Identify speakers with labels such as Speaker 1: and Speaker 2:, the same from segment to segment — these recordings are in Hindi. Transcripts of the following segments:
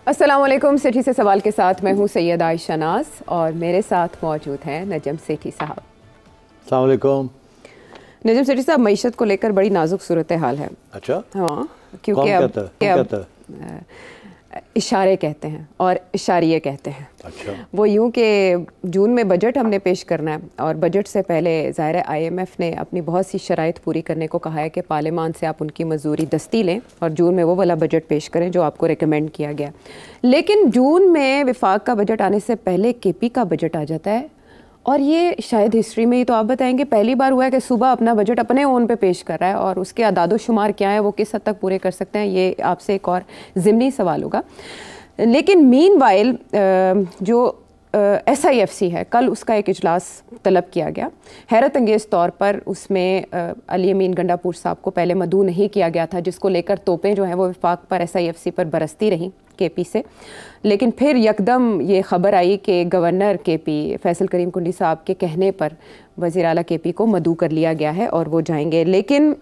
Speaker 1: अस्सलाम वालेकुम। सेठी से सवाल के साथ मैं हूँ सैयद आयशा नाज और मेरे साथ मौजूद हैं नजम सेठी साहब।
Speaker 2: अस्सलाम वालेकुम।
Speaker 1: नजम सेठी साहब, मईशत को लेकर बड़ी नाजुक सूरत हाल है।
Speaker 2: अच्छा,
Speaker 1: हाँ, क्योंकि अब इशारे कहते हैं और इशारिये कहते हैं।
Speaker 2: अच्छा,
Speaker 1: वो यूँ कि जून में बजट हमने पेश करना है और बजट से पहले ज़ाहिर है IMF ने अपनी बहुत सी शराइत पूरी करने को कहा है कि पार्लियामान से आप उनकी मंजूरी दस्ती लें और जून में वो वाला बजट पेश करें जो आपको रिकमेंड किया गया। लेकिन जून में विफाक का बजट आने से पहले KP का बजट आ जाता है और ये शायद हिस्ट्री में ही, तो आप बताएंगे, पहली बार हुआ है कि सूबा अपना बजट अपने ओन पे पेश कर रहा है और उसके अदादो शुमार क्या है, वो किस हद तक पूरे कर सकते हैं, ये आपसे एक और ज़िमनी सवाल होगा। लेकिन मीनवाइल जो SIFC है, कल उसका एक इजलास तलब किया गया। हैरत अंगेज़ तौर पर उसमें अली अमीन गंडापुर साहब को पहले मदऊ नहीं किया गया था, जिसको लेकर तोपें जो हैं वो विफाक पर SIFC पर बरसती रहीं KP से। लेकिन फिर यकदम ये ख़बर आई कि गवर्नर KP फैसल करीम कुंडी साहब के कहने पर वज़ीर आला KP को मदऊ कर लिया गया है और वो जाएंगे। लेकिन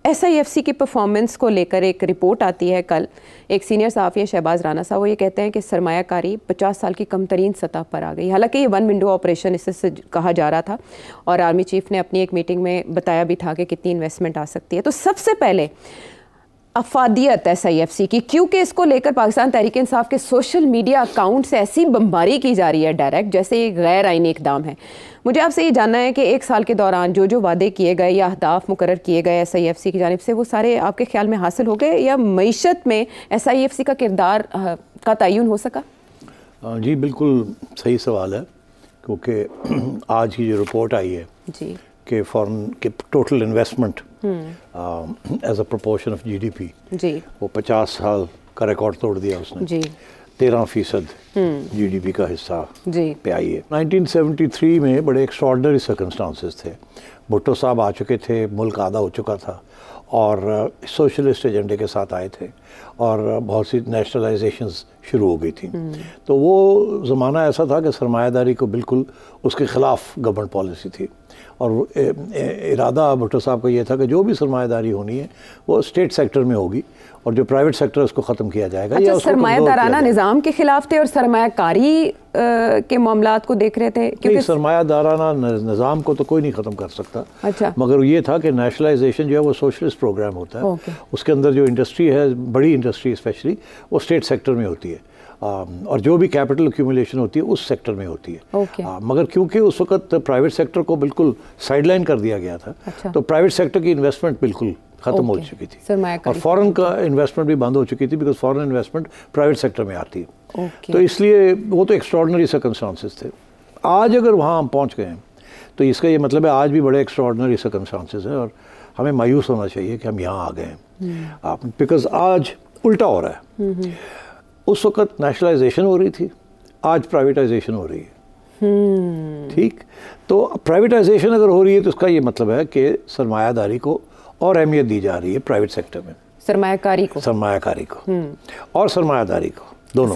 Speaker 1: SIFC की परफॉर्मेंस को लेकर एक रिपोर्ट आती है कल। एक सीनियर सहाफ़ी शहबाज राना साहब, वो ये कहते हैं कि सरमायाकारी 50 साल की कम तरीन सतह पर आ गई। हालांकि ये वन विंडो ऑपरेशन इससे कहा जा रहा था और आर्मी चीफ ने अपनी एक मीटिंग में बताया भी था कि कितनी इन्वेस्टमेंट आ सकती है। तो सबसे पहले अफादियत SIFC की, क्योंकि इसको लेकर पाकिस्तान तहरीक इंसाफ के सोशल मीडिया अकाउंट से ऐसी बमबारी की जा रही है डायरेक्ट, जैसे ये गैर आईनी इकदाम है। मुझे आपसे ये जानना है कि एक साल के दौरान जो जो वादे किए गए या अहदाफ मुकर्रर किए गए SIFC की जानिब से, वो सारे आपके ख्याल में हासिल हो गए या मईशत में SIFC का किरदार का तयन हो सका?
Speaker 2: जी बिल्कुल सही सवाल है, क्योंकि आज की जो रिपोर्ट आई है
Speaker 1: जी
Speaker 2: कि फॉरेन के total investment as a proportion of GDP
Speaker 1: जी,
Speaker 2: वो 50 साल का रिकॉर्ड तोड़ दिया उसने
Speaker 1: जी
Speaker 2: 13% GDP का हिस्सा
Speaker 1: जी
Speaker 2: पे आई है। 1973 में बड़े एक्स्ट्रॉर्डनरी सर्कमस्टांसेस थे। भुट्टो साहब आ चुके थे, मुल्क आधा हो चुका था और सोशलिस्ट एजेंडे के साथ आए थे और बहुत सी नेशनलाइजेशंस शुरू हो गई थी। तो वो ज़माना ऐसा था कि सरमायादारी को बिल्कुल उसके ख़िलाफ़ गवर्नमेंट पॉलिसी थी और इरादा भुट्टो साहब का ये था कि जो भी सरमायादारी होनी है वो स्टेट सेक्टर में होगी और जो प्राइवेट सेक्टर उसको ख़त्म किया जाएगा।
Speaker 1: अच्छा, सरमायादाराना निज़ाम के ख़िलाफ़ थे और सरमायाकारी के मामलात को देख रहे थे?
Speaker 2: क्योंकि सरमायादाराना निज़ाम को तो कोई नहीं ख़त्म कर सकता।
Speaker 1: अच्छा,
Speaker 2: मगर ये था कि नेशनलाइजेशन जो है वो सोशलिस्ट प्रोग्राम होता है। उसके अंदर जो इंडस्ट्री है, बड़ी इंडस्ट्री स्पेशली, वो स्टेट सेक्टर में होती है और जो भी कैपिटल एक्यूमुलेशन होती है उस सेक्टर में होती है। मगर क्योंकि उस वक्त प्राइवेट सेक्टर को बिल्कुल साइडलाइन कर दिया गया था, तो प्राइवेट सेक्टर की इन्वेस्टमेंट बिल्कुल ख़त्म हो चुकी थी और फॉरेन का इन्वेस्टमेंट भी बंद हो चुकी थी, because foreign investment private sector में आती है। तो इसलिए वो तो एक्स्ट्रॉर्डनरी सर्कमस्टांसेस थे। आज अगर वहाँ हम पहुँच गए हैं तो इसका ये मतलब है आज भी बड़े एक्स्ट्रॉर्डनरी सर्कमस्टांसेस हैं और हमें मायूस होना चाहिए कि हम यहाँ आ गए हैं, बिकॉज आज उल्टा हो रहा है। उस वक्त नेशनलाइजेशन हो रही थी, आज प्राइवेटाइजेशन हो रही है। ठीक, तो प्राइवेटाइजेशन अगर हो रही है तो उसका ये मतलब है कि सरमायादारी को और अहमियत दी जा रही है प्राइवेट सेक्टर में, सरमायाकारी को और सरमायादारी को, दोनों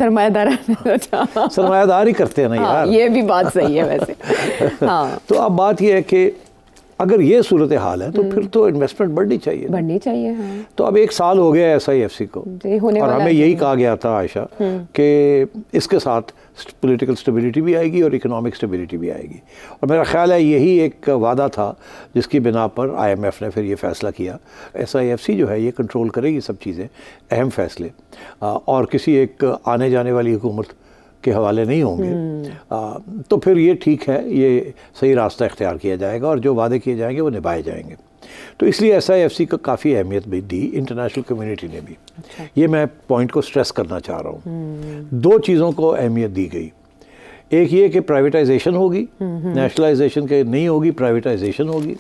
Speaker 2: सरमायादारी करते हैं ना यार।
Speaker 1: ये भी बात सही है वैसे। हाँ।
Speaker 2: तो अब बात ये है कि अगर ये सूरत हाल है तो फिर तो इन्वेस्टमेंट बढ़नी चाहिए।
Speaker 1: हाँ।
Speaker 2: तो अब एक साल हो गया SIFC को और हमें यही कहा गया था आयशा कि इसके साथ पॉलिटिकल स्टेबिलिटी भी आएगी और इकोनॉमिक स्टेबिलिटी भी आएगी और मेरा ख्याल है यही एक वादा था जिसकी बिना पर IMF ने फिर ये फ़ैसला किया। SIFC जो है ये कंट्रोल करेगी सब चीज़ें, अहम फैसले, और किसी एक आने जाने वाली हुकूमत के हवाले नहीं होंगे। तो फिर ये ठीक है, ये सही रास्ता इख्तियार किया जाएगा और जो वादे किए जाएंगे वो निभाए जाएंगे। तो इसलिए SIFC का काफ़ी अहमियत भी दी इंटरनेशनल कम्युनिटी ने भी। अच्छा। ये मैं पॉइंट को स्ट्रेस करना चाह रहा हूँ। दो चीज़ों को अहमियत दी गई, एक ये कि प्राइवेटाइजेशन होगी, नेशनलाइजेशन के नहीं होगी, प्राइवेटाइजेशन होगी,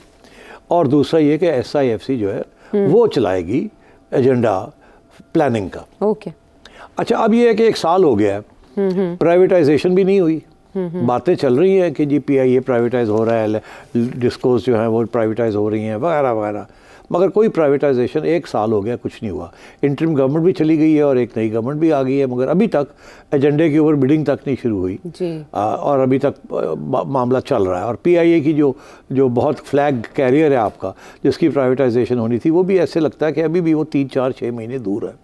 Speaker 2: और दूसरा ये कि SIFC जो है वो चलाएगी एजेंडा प्लानिंग का।
Speaker 1: ओके।
Speaker 2: अच्छा, अब ये है कि एक साल हो गया है, प्राइवेटाइजेशन भी नहीं हुई, बातें चल रही हैं कि जी PIA प्राइवेटाइज हो रहा है, डिस्कोस जो है वो प्राइवेटाइज हो रही हैं वगैरह वगैरह, मगर कोई प्राइवेटाइजेशन 1 साल हो गया, कुछ नहीं हुआ। इंटरिम गवर्नमेंट भी चली गई है और एक नई गवर्नमेंट भी आ गई है, मगर अभी तक एजेंडे के ऊपर बिडिंग तक नहीं शुरू हुई और अभी तक मामला चल रहा है। और PIA की जो बहुत फ्लैग कैरियर है आपका, जिसकी प्राइवेटाइजेशन होनी थी, वो भी ऐसे लगता है कि अभी भी वो 3, 4, 6 महीने दूर है।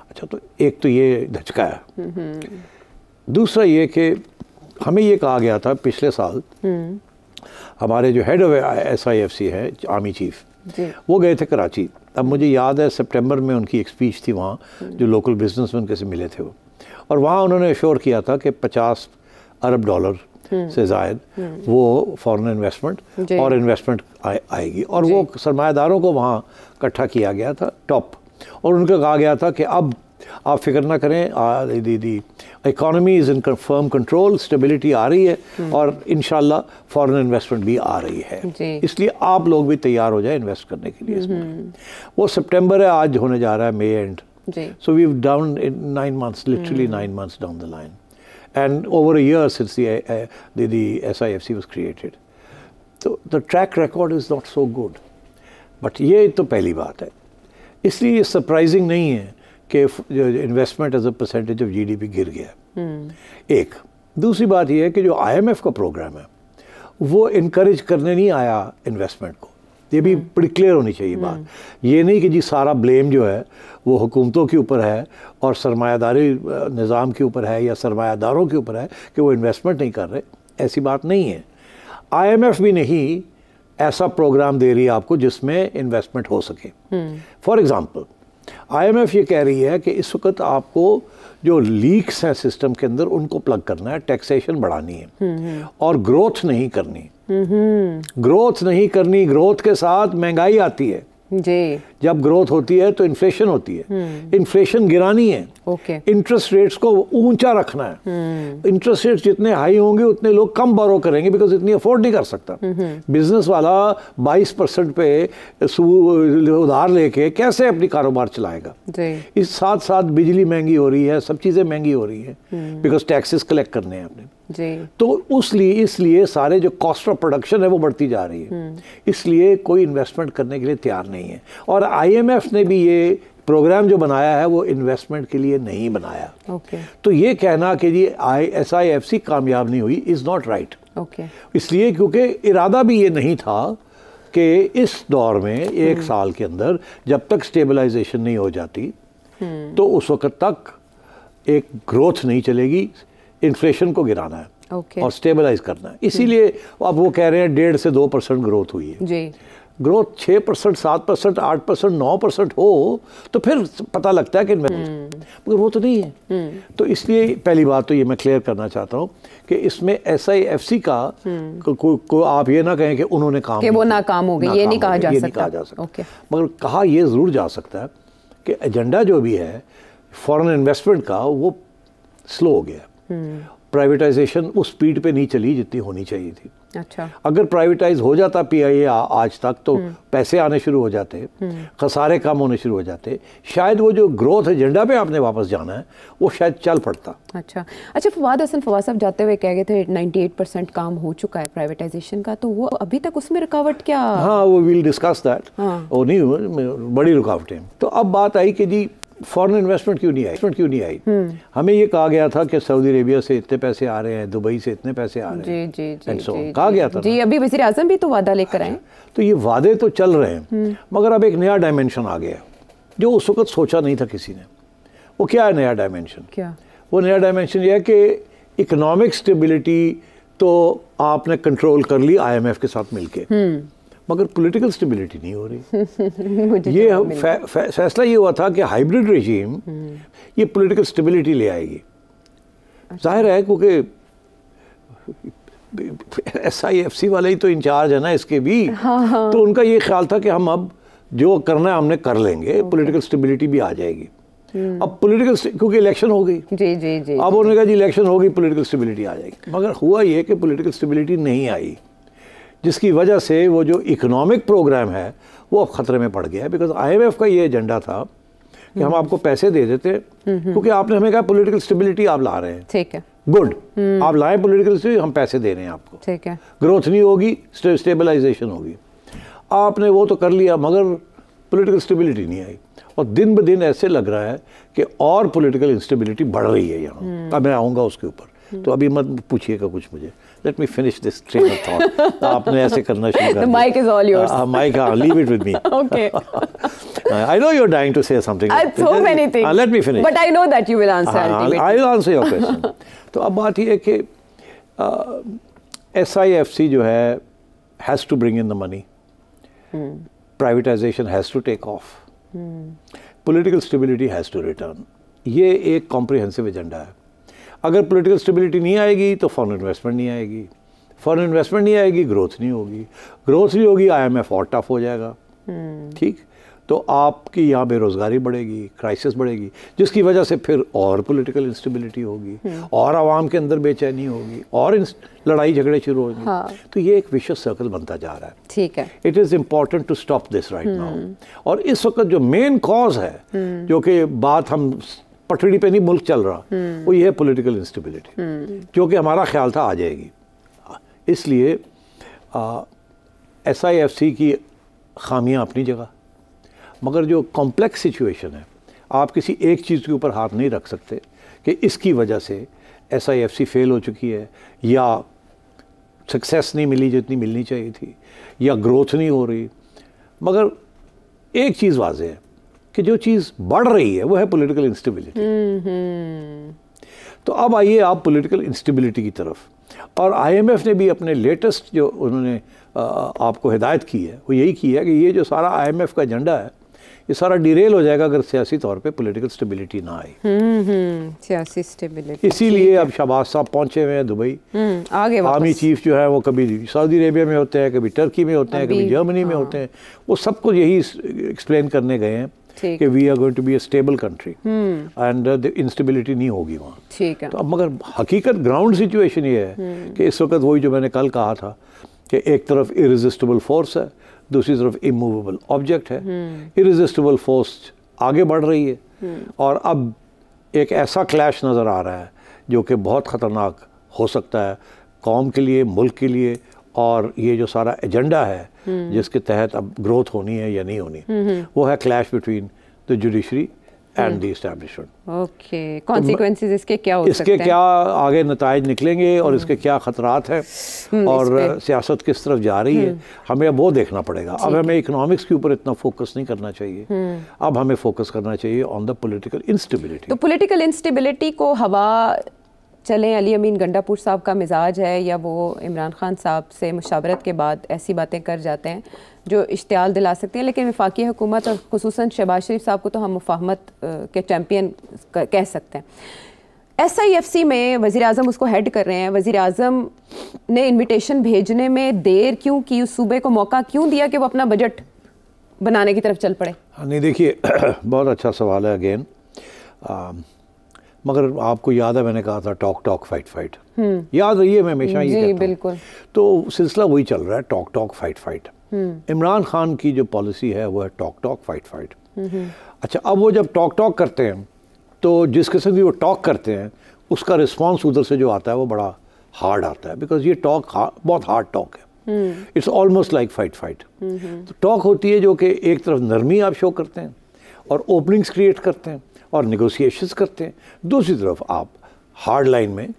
Speaker 2: अच्छा, तो एक तो ये धचका है। दूसरा ये कि हमें ये कहा गया था पिछले साल, हमारे जो हेड ऑफ SIFC है, आर्मी चीफ, वो गए थे कराची। अब मुझे याद है सितंबर में उनकी एक स्पीच थी वहाँ, जो लोकल बिजनेसमैन के से मिले थे वो, और वहाँ उन्होंने एश्योर किया था कि $50 अरब से ज़ायद वो फॉरेन इन्वेस्टमेंट और इन्वेस्टमेंट आएगी। और वो सरमायादारों को वहाँ इकट्ठा किया गया था टॉप, और उनको कहा गया था कि अब आप फिक्र ना करें, the economy is in firm control, stability आ रही है और इंशाल्लाह फॉरेन इन्वेस्टमेंट भी आ रही है, इसलिए आप लोग भी तैयार हो जाए इन्वेस्ट करने के लिए इसमें। वो सितंबर है, आज होने जा रहा है May end, so we have down in 9 months, literally 9 months down the line, and over a year since the SIFC was created. तो the track record is not so good, but ये तो पहली बात है। इसलिए ये सरप्राइजिंग नहीं है कि investment as a percentage of GDP गिर गया। एक दूसरी बात यह है कि जो IMF का प्रोग्राम है वो इनकरेज करने नहीं आया इन्वेस्टमेंट को, ये भी बड़ी क्लियर होनी चाहिए बात। ये नहीं कि जी सारा ब्लेम जो है वो हुकूमतों के ऊपर है और सरमायादारी निज़ाम के ऊपर है या सरमायादारों के ऊपर है कि वो इन्वेस्टमेंट नहीं कर रहे, ऐसी बात नहीं है। IMF भी नहीं ऐसा प्रोग्राम दे रही है आपको जिसमें इन्वेस्टमेंट हो सके। फॉर एग्ज़ाम्पल, IMF ये कह रही है कि इस वक्त आपको जो लीक्स हैं सिस्टम के अंदर उनको प्लग करना है, टैक्सेशन बढ़ानी है और ग्रोथ नहीं करनी। ग्रोथ नहीं करनी, ग्रोथ के साथ महंगाई आती है जी। जब ग्रोथ होती है तो इन्फ्लेशन होती है, इन्फ्लेशन गिरानी है, इंटरेस्ट रेट्स को ऊंचा रखना है। इंटरेस्ट रेट्स जितने हाई होंगे उतने लोग कम बोरो करेंगे, बिकॉज इतनी अफोर्ड नहीं कर सकता। बिजनेस वाला 22% पे उधार लेके कैसे अपनी कारोबार चलाएगा। इस साथ साथ बिजली महंगी हो रही है, सब चीज़ें महंगी हो रही है, बिकॉज टैक्सेस कलेक्ट करने हैं आपने जी। तो इसलिए सारे जो कॉस्ट ऑफ प्रोडक्शन है वो बढ़ती जा रही है, इसलिए कोई इन्वेस्टमेंट करने के लिए तैयार नहीं है। और IMF ने भी ये प्रोग्राम जो बनाया है वो इन्वेस्टमेंट के लिए नहीं बनाया। तो ये कहना कि जी SIFC कामयाब नहीं हुई इज़ नॉट राइट। इसलिए क्योंकि इरादा भी ये नहीं था कि इस दौर में 1 साल के अंदर जब तक स्टेबलाइजेशन नहीं हो जाती तो उस वक्त तक एक ग्रोथ नहीं चलेगी, इन्फ्लेशन को गिराना है और स्टेबलाइज करना है। इसीलिए अब वो कह रहे हैं 1.5 से 2% ग्रोथ हुई है जी। ग्रोथ 6%, 7%, 8%, 9% हो तो फिर पता लगता है कि मगर वो तो नहीं है। तो इसलिए पहली बात तो ये मैं क्लियर करना चाहता हूँ कि इसमें SIFC का को आप ये ना कहें कि उन्होंने काम कि वो नाकाम हो गई, ये नहीं कहा जा सकता। मगर कहा यह ज़रूर जा सकता है कि एजेंडा जो भी है फॉरेन इन्वेस्टमेंट का वो स्लो हो गया। प्राइवेटाइजेशन उस स्पीड पे नहीं चली जितनी होनी चाहिए थी। अच्छा, अगर प्राइवेटाइज हो जाता PIA आज तक तो पैसे आने शुरू हो जाते, खसारे कम होने शुरू हो जाते, शायद वो जो ग्रोथ एजेंडा पे आपने वापस जाना है वो शायद चल पड़ता। अच्छा, फवाद साहब जाते हुए कह गए थे 98% काम हो चुका है प्राइवेटाइजेशन का, तो वो अभी तक उसमें रुकावट क्या? हाँ, वो विल डिस्कस दैट। वो नहीं बड़ी रुकावटें। तो अब बात आई कि जी फॉरेन इन्वेस्टमेंट क्यों नहीं आई? हमें ये कहा गया था कि सऊदी अरेबिया से इतने पैसे आ रहे हैं, दुबई से इतने पैसे आ रहे हैं जी, कहा गया था जी। अभी वज़ीर आज़म भी तो वादा लेकर आए। तो ये वादे तो चल रहे हैं, मगर अब एक नया डायमेंशन आ गया जो उस वक्त सोचा नहीं था किसी ने। वो क्या है नया डायमेंशन? क्या वो नया डायमेंशन ये है कि इकोनॉमिक स्टेबिलिटी तो आपने कंट्रोल कर ली IMF के साथ मिलके, मगर पॉलिटिकल स्टेबिलिटी नहीं हो रही। ये फैसला ये हुआ था कि हाइब्रिड रेजीम ये पॉलिटिकल स्टेबिलिटी ले आएगी। जाहिर है क्योंकि SIFC वाले ही तो इंचार्ज है ना इसके भी। तो उनका ये ख्याल था कि हम अब जो करना है हमने कर लेंगे, पॉलिटिकल स्टेबिलिटी भी आ जाएगी। अब पॉलिटिकल क्योंकि इलेक्शन हो गई जी जी जी, अब उन्होंने कहा जी इलेक्शन हो गई, पॉलिटिकल स्टेबिलिटी आ जाएगी। मगर हुआ ये कि पॉलिटिकल स्टेबिलिटी नहीं आई, जिसकी वजह से वो जो इकोनॉमिक प्रोग्राम है वो अब ख़तरे में पड़ गया है। बिकॉज IMF का ये एजेंडा था कि हम आपको पैसे दे देते क्योंकि आपने हमें कहा पॉलिटिकल स्टेबिलिटी आप ला रहे हैं, ठीक है, गुड, आप लाएं पॉलिटिकल स्टेबिलिटी, हम पैसे दे रहे हैं आपको, ठीक है, ग्रोथ नहीं होगी, स्टेबलाइजेशन होगी। आपने वो तो कर लिया मगर पॉलिटिकल स्टेबिलिटी नहीं आई, और दिन ब दिन ऐसे लग रहा है कि और पॉलिटिकल इंस्टेबिलिटी बढ़ रही है यहाँ। अब मैं आऊँगा उसके ऊपर, तो अभी मत पूछिएगा कुछ मुझे, let me finish this train of thought. आपने ऐसे करना शुरू कर दिया।
Speaker 1: Mic is all yours.
Speaker 2: Mic, leave it with me.
Speaker 1: Okay,
Speaker 2: I know you're dying to say something.
Speaker 1: So many things.
Speaker 2: Let me finish.
Speaker 1: But I know that you will answer ultimately.
Speaker 2: I'll answer your question. तो अब बात ये है कि SIFC जो है has to bring in the money. Privatization has to take off. Political stability has to return. ये एक comprehensive agenda है। अगर political stability नहीं आएगी तो foreign investment नहीं आएगी, foreign investment नहीं आएगी, growth नहीं होगी, growth नहीं होगी, IMF और टफ हो जाएगा। ठीक, तो आपकी यहाँ बेरोज़गारी बढ़ेगी, क्राइसिस बढ़ेगी, जिसकी वजह से फिर और पॉलिटिकल इंस्टेबिलिटी होगी, और आवाम के अंदर बेचैनी होगी, और लड़ाई झगड़े शुरू होंगे। हाँ। तो ये एक विशियस सर्कल बनता जा रहा है।
Speaker 1: ठीक है,
Speaker 2: it is important to stop this right now. और इस वक्त जो मेन कॉज है, जो कि बात हम पटड़ी पे नहीं मुल्क चल रहा, वो ये है पॉलिटिकल इंस्टेबिलिटी, जो कि हमारा ख्याल था आ जाएगी। इसलिए SIFC की खामियां अपनी जगह, मगर जो कॉम्प्लेक्स सिचुएशन है, आप किसी एक चीज़ के ऊपर हाथ नहीं रख सकते कि इसकी वजह से SIFC फेल हो चुकी है, या सक्सेस नहीं मिली जितनी मिलनी चाहिए थी, या ग्रोथ नहीं हो रही। मगर एक चीज़ वाज़ेह है कि जो चीज़ बढ़ रही है वो है पॉलिटिकल इंस्टेबिलिटी। तो अब आइए आप पॉलिटिकल इंस्टेबिलिटी की तरफ। और IMF ने भी अपने लेटेस्ट जो उन्होंने आपको हिदायत की है वो यही की है कि ये जो सारा IMF का एजेंडा है ये सारा डिरेल हो जाएगा अगर सियासी तौर पे पॉलिटिकल स्टेबिलिटी ना आई।
Speaker 1: सियासी स्टेबिलिटी।
Speaker 2: इसीलिए अब शहबाज साहब पहुंचे हुए हैं दुबई।
Speaker 1: आगे
Speaker 2: आर्मी चीफ जो है वो कभी सऊदी अरेबिया में होते हैं, कभी टर्की में होते हैं, कभी जर्मनी में होते हैं। वो सबको यही एक्सप्लेन करने गए हैं कि we are going to be a stable country and the instability नहीं होगी वहाँ।
Speaker 1: ठीक है।
Speaker 2: तो अब मगर हकीकत ग्राउंड सिचुएशन ये है कि इस वक्त वही जो मैंने कल कहा था कि एक तरफ इरेजिस्टिबल फोर्स है, दूसरी तरफ इमूवेबल ऑब्जेक्ट है। इरेजिस्टिबल फोर्स आगे बढ़ रही है और अब एक ऐसा क्लैश नज़र आ रहा है जो कि बहुत ख़तरनाक हो सकता है कौम के लिए, मुल्क के लिए। और ये जो सारा एजेंडा है जिसके तहत अब ग्रोथ होनी है या नहीं होनी, वो है clash between the judiciary and the establishment.
Speaker 1: Okay, consequences इसके क्या हो सकते हैं?
Speaker 2: इसके क्या आगे नताइज निकलेंगे और इसके क्या खतरात हैं और सियासत किस तरफ जा रही है, हमें अब वो देखना पड़ेगा। अब हमें इकोनॉमिक्स के ऊपर इतना फोकस नहीं करना चाहिए, अब हमें फोकस करना चाहिए ऑन द पॉलिटिकल इंस्टेबिलिटी।
Speaker 1: तो पॉलिटिकल इंस्टेबिलिटी को हवा चलें अली अमीन गंडापुर साहब का मिजाज है या वो इमरान खान साहब से मुशावरत के बाद ऐसी बातें कर जाते हैं जो इश्तियाल दिला सकती हैं, लेकिन वफाकी हुकूमत और खुसूसन शहबाज शरीफ साहब को तो हम मुफाहमत के चैम्पियन कह सकते हैं। SIFC में वज़ीर आज़म उसको हेड कर रहे हैं। वज़ीर आज़म ने इन्विटेशन भेजने में देर क्यों की? उस सूबे को मौका क्यों दिया कि वो अपना बजट बनाने की तरफ चल पड़े?
Speaker 2: नहीं, देखिए बहुत अच्छा सवाल है अगेन, मगर आपको याद है मैंने कहा था टॉक फाइट फाइट, याद रहिए मैं हमेशा ये कहता हूं।
Speaker 1: बिल्कुल।
Speaker 2: तो सिलसिला वही चल रहा है, talk fight fight. Imran Khan की जो पॉलिसी है वो है टॉक फाइट फाइट। अच्छा, अब वो जब टॉक करते हैं तो जिस किस्म की वो टॉक करते हैं उसका रिस्पॉन्स उधर से जो आता है वो बड़ा हार्ड आता है, बिकॉज ये टॉक बहुत हार्ड टॉक है। It's almost like fight. तो टॉक होती है जो कि एक तरफ नरमी आप शो करते हैं और ओपनिंग्स क्रिएट करते हैं और नेगोशिएशंस करते हैं, दूसरी तरफ आप हार्ड लाइन में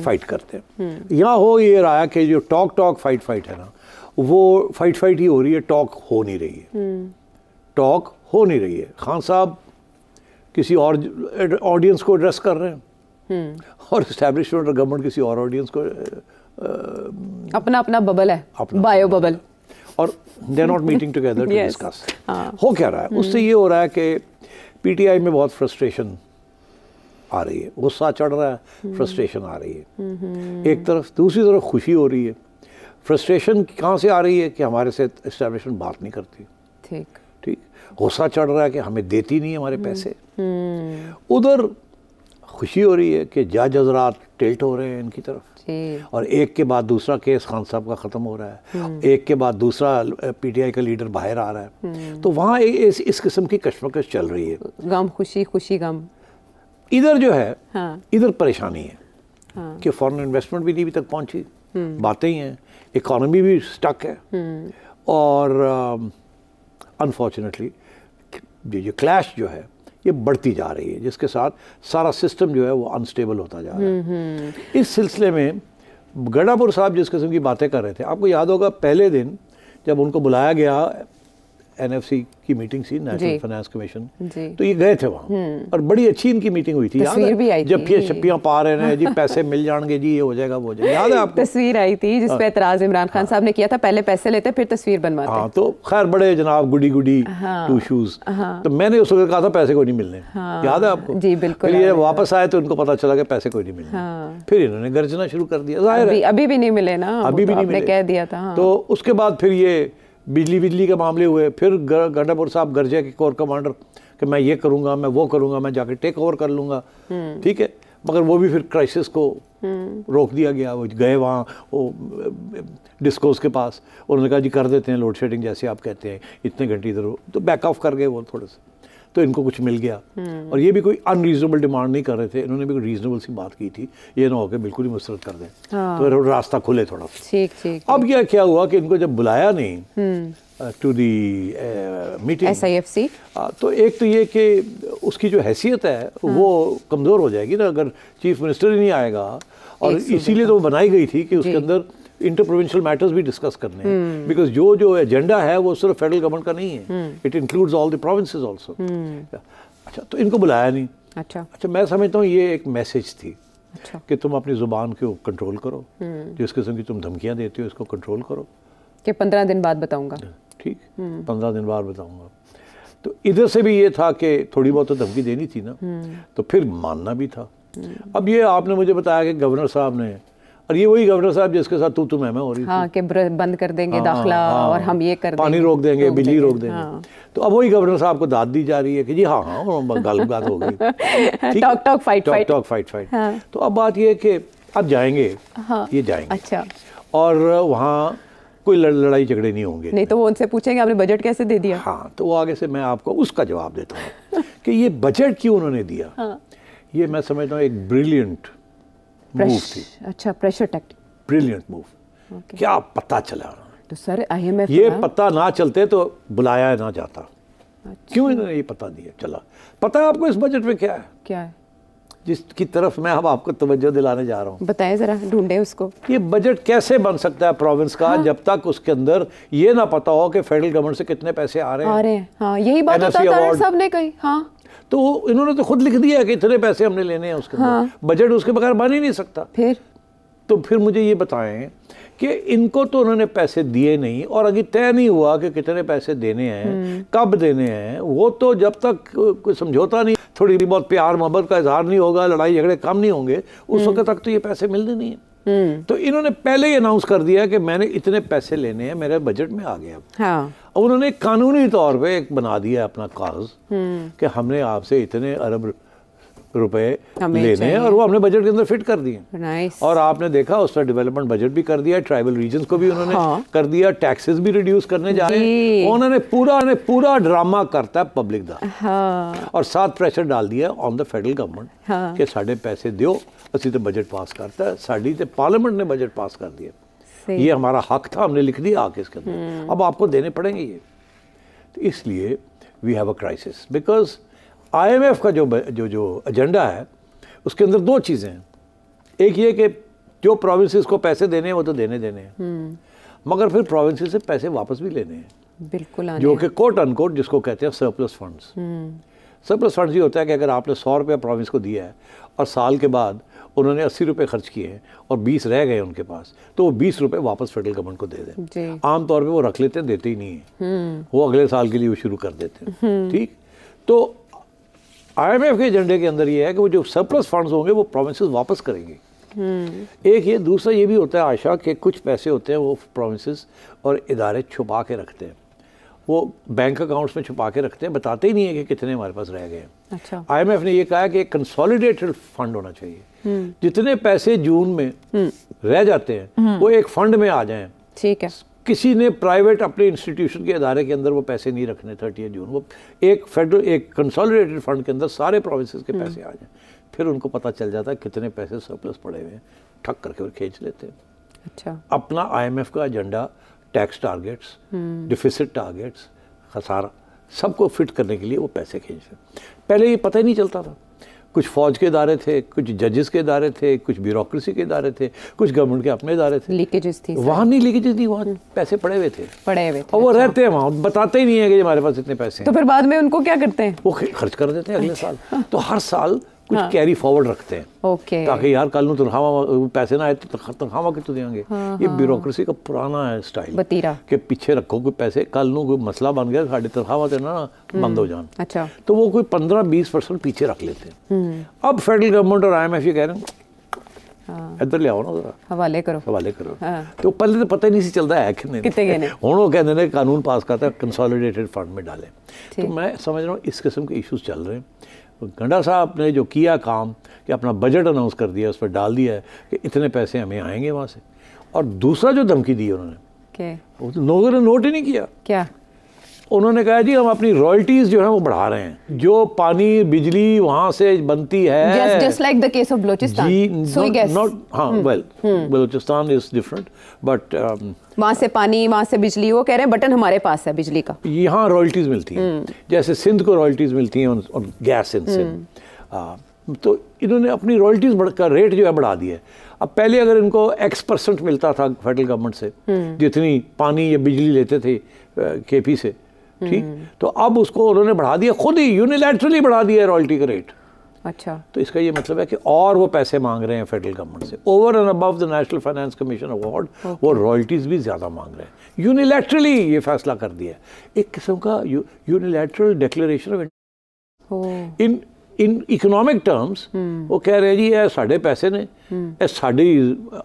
Speaker 2: फाइट करते हैं। यहाँ हो ये रहा कि जो टॉक फाइट है ना, वो फाइट ही हो रही है, टॉक हो नहीं रही है। टॉक हो नहीं रही है। खान साहब किसी और ऑडियंस को एड्रेस कर रहे हैं और इस्टेब्लिशमेंट और गवर्नमेंट किसी और ऑडियंस को
Speaker 1: अपना बबल है, बायो बबल, और
Speaker 2: they are not meeting together to discuss. हो क्या रहा है उससे ये हो रहा है कि PTI में बहुत फ्रस्ट्रेशन आ रही है, गुस्सा चढ़ रहा है, फ्रस्ट्रेशन आ रही है एक तरफ, दूसरी तरफ खुशी हो रही है। फ्रस्ट्रेशन कहाँ से आ रही है कि हमारे से एस्टैब्लिशमेंट बात नहीं करती, ठीक। गुस्सा चढ़ रहा है कि हमें देती नहीं हमारे पैसे। उधर खुशी हो रही है कि जज हज़रात टिल्ट हो रहे हैं इनकी तरफ, और एक के बाद दूसरा केस खान साहब का ख़त्म हो रहा है, एक के बाद दूसरा PTI का लीडर बाहर आ रहा है। तो वहाँ इस किस्म की कश्मकश चल रही है,
Speaker 1: गम खुशी गम।
Speaker 2: इधर जो है इधर परेशानी है कि फॉरेन इन्वेस्टमेंट भी नहीं अभी तक पहुँची, बातें ही हैं, इकॉनमी भी स्टक है, और अनफॉर्चुनेटली ये क्लैश जो है ये बढ़ती जा रही है, जिसके साथ सारा सिस्टम जो है वो अनस्टेबल होता जा रहा है। इस सिलसिले में गढ़ापुर साहब जिस किस्म की बातें कर रहे थे, आपको याद होगा पहले दिन जब उनको बुलाया गया, एनएफसी की मीटिंग थी, नेशनल फाइनेंस कमीशन, तो ये गए थे वहाँ और बड़ी अच्छी इनकी मीटिंग हुई थी।
Speaker 1: तस्वीर भी आई थी,
Speaker 2: जब ये छप्पियाँ पा रहे हैं जी, पैसे मिल जाएंगे जी, ये हो जाएगा वो हो जाएगा, याद है आपको?
Speaker 1: तस्वीर आई थी जिसपे एतराज इमरान खान साहब ने किया था, पहले पैसे लेते फिर तस्वीर बनवाते।
Speaker 2: हाँ, तो खैर बड़े जनाब गुडी गुडी टू शूज, तो मैंने उस वक्त कहा था पैसे कोई नहीं मिलने, याद है आपको?
Speaker 1: जी बिल्कुल।
Speaker 2: फिर ये वापस आए तो उनको पता चला कि पैसे कोई नहीं मिलने, फिर इन्होंने गर्जना शुरू कर दिया। जाहिर है
Speaker 1: अभी भी नहीं मिले ना,
Speaker 2: अभी भी नहीं मिले,
Speaker 1: कह दिया था।
Speaker 2: तो उसके बाद फिर ये बिजली के मामले हुए, फिर गढ़ापुर साहब गरजे के कोर कमांडर कि मैं ये करूँगा, मैं वो करूँगा, मैं जाके टेक ओवर कर लूँगा, ठीक है, मगर वो भी फिर क्राइसिस को रोक दिया गया। वो गए वहाँ वो डिस्कोस के पास, उन्होंने कहा जी कर देते हैं लोड शेडिंग जैसे आप कहते हैं, इतने घंटे इधर, तो बैक ऑफ कर गए वो थोड़े से, तो इनको कुछ मिल गया। और ये भी कोई अनरीजनेबल डिमांड नहीं कर रहे थे, इन्होंने भी कोई रीजनेबल सी बात की थी, ये ना हो के बिल्कुल ही मुस्तरद कर दें, तो रास्ता खुले थोड़ा सा।
Speaker 1: ठीक।
Speaker 2: अब क्या हुआ कि इनको जब बुलाया नहीं टू दी मीटिंग
Speaker 1: SIFC,
Speaker 2: तो एक तो ये कि उसकी जो हैसियत है वो कमज़ोर हो जाएगी ना, अगर चीफ मिनिस्टर ही नहीं आएगा, और इसीलिए तो बनाई गई थी कि उसके अंदर इंटर प्रोविंशियल मैटर्स भी डिस्कस करने हैं, बिकॉज जो एजेंडा है वो सिर्फ फेडरल गवर्नमेंट का नहीं है, it includes all the provinces also. अच्छा, तो इनको बुलाया नहीं। अच्छा, मैं समझता हूँ ये एक मैसेज थी कि तुम अपनी ज़ुबान को कंट्रोल करो, जिस किस्म की तुम धमकियाँ देते हो इसको कंट्रोल करो,
Speaker 1: कि 15 दिन बाद बताऊंगा।
Speaker 2: ठीक, 15 दिन बाद बताऊंगा। तो इधर से भी ये था कि थोड़ी बहुत तो धमकी देनी थी ना, तो फिर मानना भी था। अब ये आपने मुझे बताया कि गवर्नर साहब ने, और ये वही गवर्नर साहब जिसके साथ तू मैं हो रही थी,
Speaker 1: कि बंद कर देंगे दाखिला, और हम ये कर
Speaker 2: पानी रोक देंगे, बिजली रोक देंगे, तो अब वही गवर्नर साहब को दाद दी जा रही है कि जी हाँ गलबात हो गई, टॉक फाइट। तो अब बात ये है कि अब जाएंगे, ये जाएंगे।
Speaker 1: अच्छा,
Speaker 2: और वहाँ कोई लड़ाई झगड़े नहीं होंगे,
Speaker 1: नहीं तो वो उनसे पूछेंगे आपने बजट कैसे दे दिया।
Speaker 2: हाँ, तो वो आगे से मैं आपको उसका जवाब देता हूँ कि ये बजट क्यों उन्होंने दिया। ये मैं समझता हूँ एक ब्रिलियंट मूव थी।
Speaker 1: अच्छा, प्रेशर टैक्टिक,
Speaker 2: ब्रिलियंट मूव। क्या पता चला
Speaker 1: तो सर IMF
Speaker 2: ये पता ना चलते तो बुलाया ना जाता। अच्छा। क्यों इन्होंने ये पता दिया चला? पता है आपको इस बजट में क्या है जिसकी तरफ मैं अब आपको तवज्जो दिलाने जा रहा हूँ?
Speaker 1: बताएं जरा, ढूंढे उसको।
Speaker 2: ये बजट कैसे बन सकता है प्रोविंस का, जब तक उसके अंदर ये ना पता हो कि फेडरल गवर्नमेंट से कितने पैसे आ रहे हैं।
Speaker 1: हाँ, यही बात साहब ने कही। हाँ,
Speaker 2: तो इन्होंने तो खुद लिख दिया है कि इतने पैसे हमने लेने हैं उसके अंदर। बजट उसके बगैर बन ही नहीं सकता। फिर मुझे ये बताएं कि इनको तो उन्होंने पैसे दिए नहीं, और अभी तय नहीं हुआ कि कितने पैसे देने हैं, कब देने हैं, वो तो जब तक कोई समझौता नहीं, थोड़ी बहुत प्यार मोहब्बत का इजहार नहीं होगा, लड़ाई झगड़े कम नहीं होंगे, उस वक्त तक तो ये पैसे मिलने नहीं है। तो इन्होंने पहले ही अनाउंस कर दिया कि मैंने इतने पैसे लेने हैं, मेरे बजट में आ गया। अब उन्होंने कानूनी तौर पे एक बना दिया अपना कागज कि हमने आपसे इतने अरब रुपए लेने हैं, और वो हमने बजट के अंदर फिट कर दिए। और आपने देखा उस पर डेवलपमेंट बजट भी कर दिया, ट्राइबल रीजन्स को भी उन्होंने कर दिया, टैक्सेस भी रिड्यूस करने जा रहे हैं। उन्होंने पूरा ड्रामा करता है पब्लिक का, और साथ प्रेशर डाल दिया ऑन द फेडरल गवर्नमेंट कि साढ़े पैसे दियो, असी तो बजट पास करता है, साड़ी तो पार्लियामेंट ने बजट पास कर दिया, ये हमारा हक था, हमने लिख दिया आके इसके अंदर, अब आपको देने पड़ेंगे ये। तो इसलिए we have a crisis, because IMF का जो एजेंडा है उसके अंदर दो चीज़ें हैं। एक ये कि जो प्रोविंसेस को पैसे देने हैं वो तो देने हैं, मगर फिर प्रोविंसेस से पैसे वापस भी लेने हैं,
Speaker 1: बिल्कुल,
Speaker 2: जो कि कोट अनकोट जिसको कहते हैं सरप्लस फंड्स। सरप्लस फंड्स ये होता है कि अगर आपने 100 रुपया प्रोविंस को दिया है और साल के बाद उन्होंने 80 रुपये खर्च किए हैं और 20 रह गए उनके पास, तो वो 20 रुपये वापस फेडरल गवर्नमेंट को दे दें। आमतौर पर वो रख लेते हैं, देते ही नहीं है, वो अगले साल के लिए वो शुरू कर देते हैं। ठीक, तो IMF के एजेंडे के अंदर ये है कि वो जो सरप्लस फंड्स होंगे वो प्रोविंसेस वापस करेंगे। एक ये, दूसरा ये भी होता है आशा कि कुछ पैसे होते हैं वो प्रोविंसेस और इदारे छुपा के रखते हैं, वो बैंक अकाउंट्स में छुपा के रखते हैं, बताते ही नहीं है कि कितने हमारे पास रह गए हैं। अच्छा। IMF ने ये कहा कि एक कंसोलिडेटेड फंड होना चाहिए, जितने पैसे जून में रह जाते हैं वो एक फंड में आ जाएं। ठीक है, किसी ने प्राइवेट अपने इंस्टीट्यूशन के अदारे के अंदर वो पैसे नहीं रखने 30 जून, वो एक फेडरल एक कंसोलिडेटेड फंड के अंदर सारे प्रोविंसेस के पैसे आ जाएं, फिर उनको पता चल जाता है कितने पैसे सरप्लस पड़े हुए हैं, ठक करके और खींच लेते हैं। अच्छा, अपना IMF का agenda tax targets, deficit targets, खसारा, सबको फिट करने के लिए वो पैसे खींचते। पहले ये पता ही नहीं चलता था। कुछ फौज के इदारे थे, कुछ जजेस के इदारे थे, कुछ ब्यूरोक्रेसी के इदारे थे, कुछ गवर्नमेंट के अपने इदारे थे।
Speaker 1: लीकेजेस थी
Speaker 2: वहाँ नहीं लीकेजेस थी, वहाँ पैसे पड़े हुए थे और वो रहते हैं वहाँ, ताते ही नहीं है कि हमारे पास इतने पैसे हैं।
Speaker 1: तो फिर बाद में उनको क्या करते हैं? वो
Speaker 2: खर्च कर देते हैं अगले साल। तो हर साल कुछ कैरी फॉरवर्ड रखते हैं, ताकि यार कल तनख्वाह पैसे ना आए तो तनख्वाह कितने देंगे। ये ब्यूरोक्रेसी का पुराना है स्टाइल कि पीछे रखो कोई पैसे, कल कोई मसला बन गया साढ़े तनख्वाह देना ना बंद हो जान।
Speaker 1: अच्छा,
Speaker 2: तो वो कोई 15-20% पीछे रख लेते हैं। अब फेडरल गवर्नमेंट और IMF ये कह रहे हैं इधर ले आओ ना, जरा हवाले करो। तो पहले तो पता ही नहीं चलता है कितने हूँ वो कहते हैं कानून पास करता है कंसोलिडेटेड फंड में डालें। तो मैं समझ रहा हूँ इस किस्म के इश्यूज चल रहे हैं। गंडा साहब ने जो किया काम कि अपना बजट अनाउंस कर दिया, उस पर डाल दिया है कि इतने पैसे हमें आएंगे वहाँ से। और दूसरा जो धमकी दी उन्होंने, वो तो लोगों ने नोट ही नहीं किया। क्या उन्होंने कहा? जी हम अपनी रॉयल्टीज जो है वो बढ़ा रहे हैं, जो पानी बिजली वहाँ से बनती है,
Speaker 1: just like the case of Balochistan.
Speaker 2: Balochistan is different, but
Speaker 1: वहाँ से पानी, वहाँ से बिजली, वो कह रहे हैं बटन हमारे पास है बिजली का।
Speaker 2: यहाँ रॉयल्टीज मिलती हैं, जैसे सिंध को रॉयल्टीज मिलती हैं और गैस इन सिंध। तो इन्होंने अपनी रॉयल्टीज का रेट जो है बढ़ा दिया है। अब पहले अगर इनको X% मिलता था फेडरल गवर्नमेंट से, जितनी पानी या बिजली लेते थे KP से, ठीक, तो अब उसको उन्होंने बढ़ा दिया, खुद ही यूनिलैटरली बढ़ा दिया रॉयल्टी का रेट।
Speaker 1: अच्छा,
Speaker 2: तो इसका ये मतलब है कि और वो पैसे मांग रहे हैं फेडरल गवर्नमेंट से, over and above the national finance commission award. वो रॉयल्टीज भी ज़्यादा मांग रहे हैं। यूनिलैटरली ये फैसला कर दिया, एक किस्म का unilateral declaration of in economic terms. वो कह रहे हैं जी ये साढ़े पैसे ने, ये साड़ी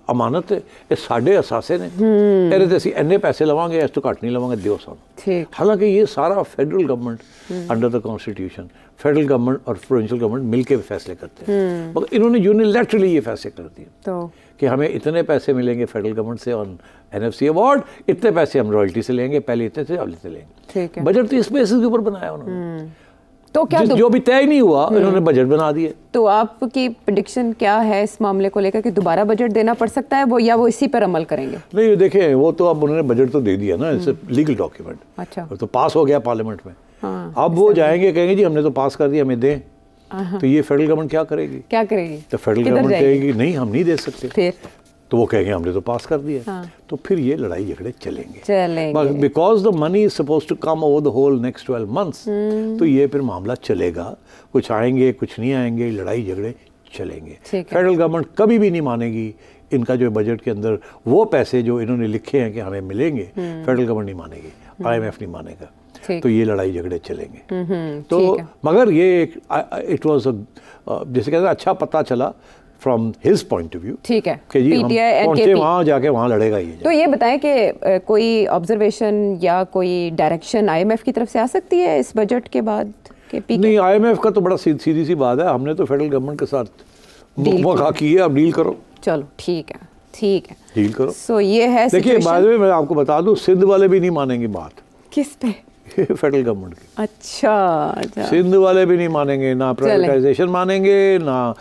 Speaker 2: अमानत है, ये साढ़े असासे ने, कहते असं इन्ने पैसे लवांगे, इस तो घट नहीं लवांगे, दियो सानू। हालांकि ये सारा federal government under the constitution, federal government और प्रोविंशियल गवर्नमेंट मिलकर फैसले करते हैं, मगर इन्होंने यूनिलैटरली ये फैसले कर दिए तो कि हमें इतने पैसे मिलेंगे फेडरल गवर्नमेंट से ऑन NFC अवार्ड, इतने पैसे हम रॉयल्टी से लेंगे, पहले इतने थे अब इतने लेंगे। बजट तो इस बेसिस के ऊपर बनाया उन्होंने, तो क्या जो भी तय नहीं हुआ इन्होंने बजट बना दिए। तो आपकी प्रेडिक्शन क्या है इस मामले को लेकर कि दोबारा बजट देना पड़ सकता है वो, या वो इसी पर अमल करेंगे? नहीं देखें, वो तो अब उन्होंने बजट तो दे दिया ना, इट्स लीगल डॉक्यूमेंट। अच्छा, तो पास हो गया पार्लियामेंट में। अब वो जाएंगे कहेंगे जी हमने तो पास कर दिया, हमें दें। तो ये फेडरल गवर्नमेंट क्या करेगी? तो फेडरल गवर्नमेंट कहेगी नहीं हम नहीं दे सकते, फिर तो वो कहेंगे हमने तो पास कर दिया। तो फिर ये लड़ाई झगड़े चलेंगे, because the money is suppose to come over the whole next 12 months। तो ये फिर मामला चलेगा, कुछ आएंगे कुछ नहीं आएंगे, लड़ाई झगड़े चलेंगे। फेडरल गवर्नमेंट कभी भी नहीं मानेगी इनका जो बजट के अंदर वो पैसे जो इन्होंने लिखे हैं कि हमें मिलेंगे, फेडरल गवर्नमेंट नहीं मानेगी, IMF नहीं मानेगा, तो ये लड़ाई झगड़े चलेंगे। तो मगर ये इट वाज जैसे कहते हैं अच्छा पता चला from his point of view, ठीक है कि जी हम पहुंचे वहाँ, जाके वहाँ लड़ेगा ये। तो ये बताएं कि कोई ऑब्जर्वेशन या कोई डायरेक्शन IMF की तरफ से आ सकती है इस बजट के बाद के पीके? नहीं, IMF का तो बड़ा सीधी सी बात है, हमने तो फेडरल गवर्नमेंट के साथ मुखाखा की है, अब डील करो। चलो ठीक है डील करो। सो ये है, देखिए बाद में मैं आपको बता दूं, सिंध वाले भी नहीं मानेंगे बात। किस पे? फेडरल गवर्नमेंट की। अच्छा, सिंध वाले भी नहीं मानेंगे, ना प्राइवेटाइजेशन मानेंगे, ना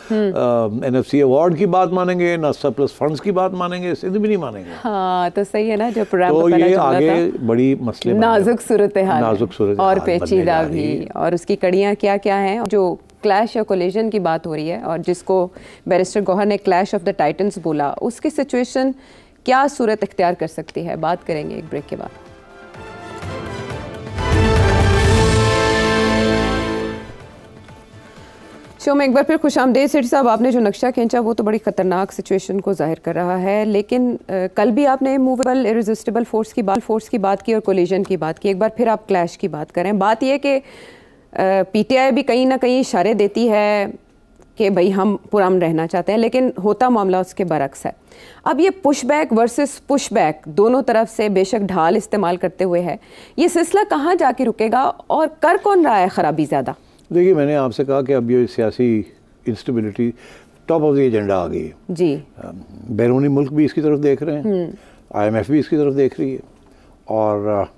Speaker 2: NFC अवार्ड की बात मानेंगे, ना सरप्लस फंड्स की बात मानेंगे, सिंध भी नहीं मानेंगे। हाँ तो सही है ना, जो प्रोग्राम तो ये आगे बड़ी मसले, नाजुक सूरत हाल और पेचीदा भी, और उसकी कड़ियाँ क्या क्या हैं, जो क्लैश या कोलिजन की बात हो रही है और जिसको बैरिस्टर गौहर ने क्लैश ऑफ द टाइटन्स बोला, उसकी सिचुएशन क्या सूरत इख्तियार कर सकती है, बात करेंगे एक ब्रेक के बाद। शो में एक बार फिर खुशामदीद। सेठी साहब, आपने जो नक्शा खींचा वो तो बड़ी ख़तरनाक सिचुएशन को जाहिर कर रहा है, लेकिन कल भी आपने मूवेबल इरेजिस्टिबल फोर्स की बात की और कोलिजन की बात की, एक बार फिर आप क्लैश की बात करें। बात यह कि PTI भी कहीं ना कहीं इशारे देती है कि भाई हम पुरअमन रहना चाहते हैं, लेकिन होता मामला उसके बरक्स है। अब ये पुशबैक वर्सेस पुशबैक दोनों तरफ से बेशक ढाल इस्तेमाल करते हुए है, ये सिलसिला कहाँ जाके रुकेगा और कर कौन रहा है ख़राबी ज़्यादा? देखिए, मैंने आपसे कहा कि अब ये सियासी instability top of the agenda आ गई है जी। बैरूनी मुल्क भी इसकी तरफ देख रहे हैं, IMF भी इसकी तरफ देख रही है, और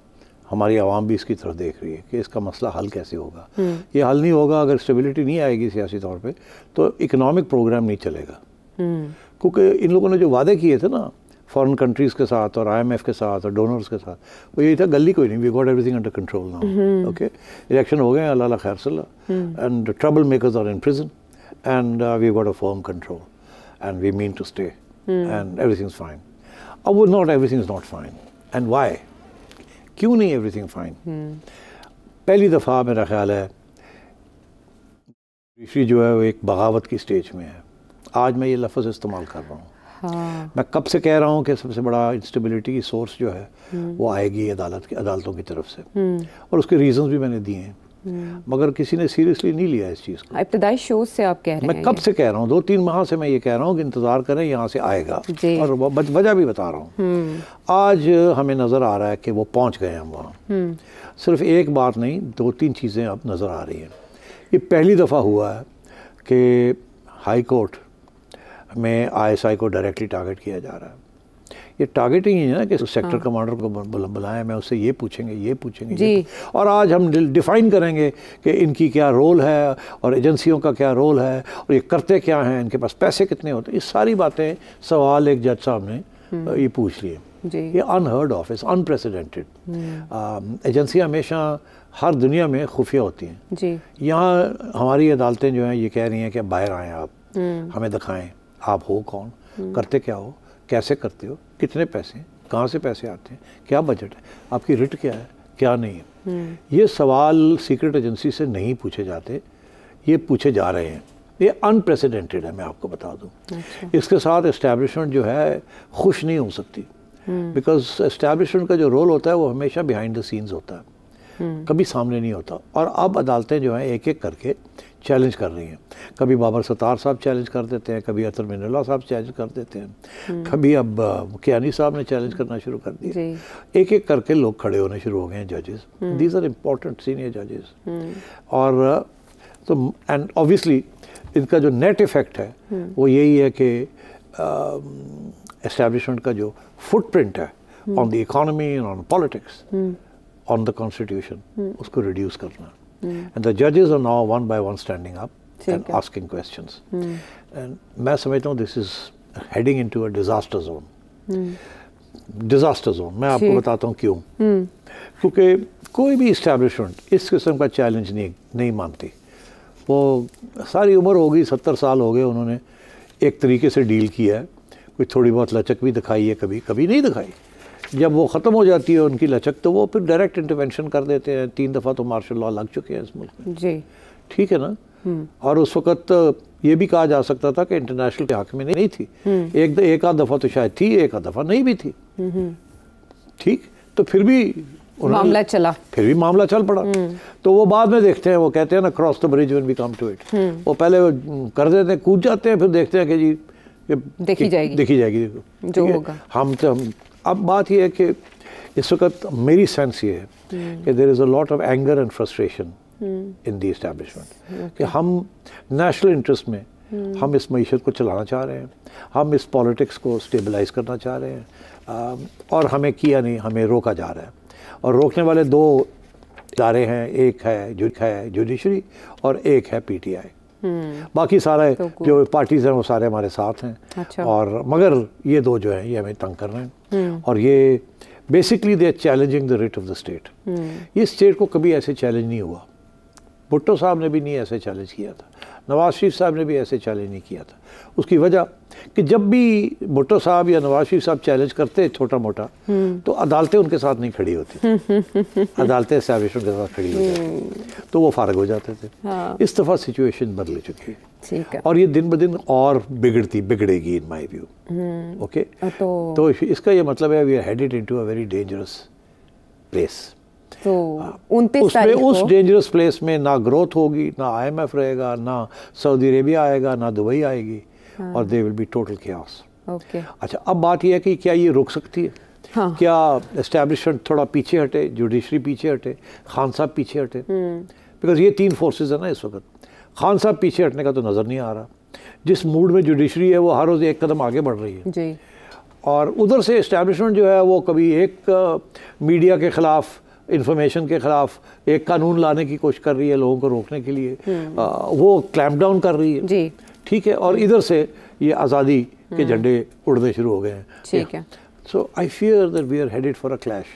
Speaker 2: हमारी आवाम भी इसकी तरफ देख रही है कि इसका मसला हल कैसे होगा। ये हल नहीं होगा अगर स्टेबिलिटी नहीं आएगी सियासी तौर पे, तो इकोनॉमिक प्रोग्राम नहीं चलेगा। क्योंकि इन लोगों ने जो वादे किए थे ना, फॉरेन कंट्रीज़ के साथ और IMF के साथ और डोनर्स के साथ, वो यही था, गली कोई नहीं, we got everything under control now. Okay, election हो गए, अल्लाह खैर सल्ला, and troublemakers are in prison and we got a firm control and we mean to stay and everything is fine. अब वो not everything is not fine, and why, क्यों नहीं एवरीथिंग फाइन? पहली दफ़ा मेरा ख्याल है जुडिशरी जो है वो एक बगावत की स्टेज में है। आज मैं ये लफ्ज़ इस्तेमाल कर रहा हूँ।
Speaker 1: हाँ।
Speaker 2: मैं कब से कह रहा हूँ कि सबसे बड़ा इंस्टेबिलिटी की सोर्स जो है वो आएगी अदालतों की तरफ से, और उसके रीजंस भी मैंने दिए हैं, मगर किसी ने सीरियसली नहीं लिया इस चीज़ को।
Speaker 1: इब्तदाई शोज से आप कह रहे हैं?
Speaker 2: मैं कब से कह रहा हूँ, 2-3 माह से मैं ये कह रहा हूँ कि इंतज़ार करें, यहाँ से आएगा, और वजह भी बता रहा हूँ। आज हमें नज़र आ रहा है कि वो पहुँच गए हम वहाँ। सिर्फ एक बात नहीं, 2-3 चीज़ें अब नज़र आ रही हैं। ये पहली दफ़ा हुआ है कि हाई कोर्ट में ISI को डायरेक्टली टारगेट किया जा रहा है। ये टारगेटिंग ही है ना कि सेक्टर कमांडर को बुलाएं, मैं उससे ये पूछेंगे ये, और आज हम डिफ़ाइन करेंगे कि इनकी क्या रोल है और एजेंसियों का क्या रोल है और ये करते क्या हैं, इनके पास पैसे कितने होते हैं, ये सारी बातें सवाल एक जज साहब ने ये पूछ लिए। ये अनहर्ड ऑफ, इज अनप्रेसिडेंटेड। एजेंसियाँ हमेशा हर दुनिया में खुफिया होती हैं। यहाँ हमारी अदालतें जो हैं ये कह रही हैं कि बाहर आएँ आप, हमें दिखाएं आप हो कौन, करते क्या हो, कैसे करते हो, कितने पैसे, कहाँ से पैसे आते हैं, क्या बजट है, आपकी रिट क्या है, क्या नहीं है। ये सवाल सीक्रेट एजेंसी से नहीं पूछे जाते, ये पूछे जा रहे हैं। ये अनप्रेसिडेंटेड है, मैं आपको बता दूं। इसके साथ एस्टैब्लिशमेंट जो है खुश नहीं हो सकती, बिकॉज एस्टैब्लिशमेंट का जो रोल होता है वो हमेशा बिहाइंड द सीन्स होता है, कभी सामने नहीं होता। और अब अदालतें जो हैं एक एक करके चैलेंज कर रही हैं। कभी बाबर सत्तार साहब चैलेंज कर देते हैं, कभी अतर मिनल्ला साहब चैलेंज कर देते हैं, कभी अब कियानी साहब ने चैलेंज करना शुरू कर दिया। एक एक करके लोग खड़े होने शुरू हो गए हैं, जजेस। दीज आर इम्पोर्टेंट सीनियर जजेस। और तो एंड ऑब्वियसली इनका जो नेट इफेक्ट है वो यही है कि एस्टैब्लिशमेंट का जो फुटप्रिंट है on the economy and on politics, on the constitution, उसको रिड्यूस करना। And the judges are now one by one standing up and asking questions. And मैं समझता हूँ this is heading into a disaster zone. Disaster zone. मैं आपको बताता हूँ क्यों। क्योंकि कोई भी establishment इस किस्म का चैलेंज नहीं मानती। वो सारी उम्र हो गई, 70 साल हो गए, उन्होंने एक तरीके से डील किया है, कोई थोड़ी बहुत लचक भी दिखाई है, कभी कभी नहीं दिखाई। जब वो ख़त्म हो जाती है उनकी लचक, तो वो फिर डायरेक्ट इंटरवेंशन कर देते हैं। 3 दफ़ा तो मार्शल लॉ लग चुके हैं इस मुल्क में जी, ठीक है ना। और उस वक़्त ये भी कहा जा सकता था कि इंटरनेशनल के हक़ में नहीं थी। एक आध दफ़ा तो शायद थी, एक आध दफ़ा नहीं भी थी, ठीक। तो फिर भी
Speaker 1: मामला चला,
Speaker 2: फिर भी मामला चल पड़ा। तो वो बाद में देखते हैं, वो कहते हैं ना cross the bridge when we come to it. वो पहले कर देते हैं, कूद जाते हैं, फिर देखते हैं कि जी
Speaker 1: देखी जाएगी जो होगा।
Speaker 2: हम अब बात यह है कि इस वक्त मेरी सेंस ये है कि there is a lot of anger and frustration in the establishment कि हम नेशनल इंटरेस्ट में हम इस मईशत को चलाना चाह रहे हैं, हम इस पॉलिटिक्स को स्टेबलाइज करना चाह रहे हैं, और हमें किया नहीं, हमें रोका जा रहा है। और रोकने वाले 2 इदारे हैं, एक है जुडिशरी और एक है PTI। बाकी सारे जो पार्टीज हैं वो सारे हमारे साथ हैं। अच्छा। और मगर ये 2 जो हैं ये हमें तंग कर रहे हैं, और ये basically they are challenging the writ of the state. ये स्टेट को कभी ऐसे चैलेंज नहीं हुआ, भुट्टो साहब ने भी नहीं ऐसे चैलेंज किया था, नवाज शरीफ साहब ने भी ऐसे चैलेंज नहीं किया था। उसकी वजह कि जब भी भुट्टो साहब या नवाज शरीफ साहब चैलेंज करते छोटा मोटा, तो अदालतें उनके साथ नहीं खड़ी होती थी, अदालतें एस्टैब्लिशमेंट के साथ खड़ी हो जाती, तो वो फारग हो जाते थे। हाँ। इस दफ़ा सिचुएशन बदल चुकी है, और ये दिन ब दिन और बिगड़ेगी इन माई व्यू। ओके, तो इसका ये मतलब है we are headed into a very dangerous place.
Speaker 1: तो 29 तारीख को
Speaker 2: उस डेंजरस प्लेस में ना ग्रोथ होगी, ना IMF रहेगा, ना सऊदी अरेबिया आएगा, ना दुबई आएगी। हाँ। और they will be total chaos. Okay, अच्छा, अब बात यह है कि क्या ये रुक सकती है? हाँ। क्या एस्टैब्लिशमेंट थोड़ा पीछे हटे, जुडिशरी पीछे हटे, खान साहब पीछे हटे? बिकॉज ये 3 फोर्सेज है ना इस वक्त। खान साहब पीछे हटने का तो नज़र नहीं आ रहा। जिस मूड में जुडिशरी है वो हर रोज़ एक कदम आगे बढ़ रही है जी। और उधर से एस्टैब्लिशमेंट जो है वो कभी एक मीडिया के ख़िलाफ़, इंफॉर्मेशन के ख़िलाफ़ एक कानून लाने की कोशिश कर रही है लोगों को रोकने के लिए, वो क्लैम्प डाउन कर रही है जी, ठीक है। और इधर से ये आज़ादी कि झंडे उड़ने शुरू हो गए हैं।
Speaker 1: ठीक है।
Speaker 2: So I fear that we are headed for a clash.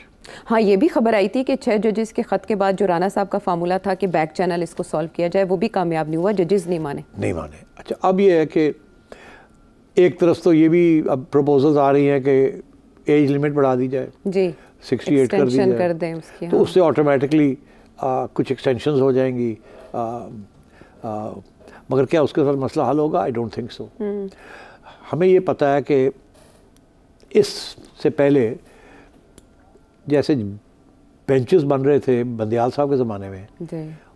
Speaker 1: हाँ, ये भी खबर आई थी कि 6 जजेस के ख़त के बाद जो राणा साहब का फार्मूला था कि बैक चैनल इसको सॉल्व किया जाए, वो भी कामयाब नहीं हुआ, जजेस नहीं माने।
Speaker 2: अच्छा, अब ये है कि एक तरफ तो ये भी अब प्रपोजल्स आ रही हैं कि एज लिमिट बढ़ा दी जाए
Speaker 1: जी,
Speaker 2: 68 कर दी जाए,
Speaker 1: कर दें उसकी।
Speaker 2: तो उससे ऑटोमेटिकली कुछ एक्सटेंशंस हो जाएंगी। मगर क्या उसके साथ मसला हल होगा? I don't think so. हमें ये पता है कि इससे पहले जैसे बेंचेस बन रहे थे बंदियाल साहब के ज़माने में,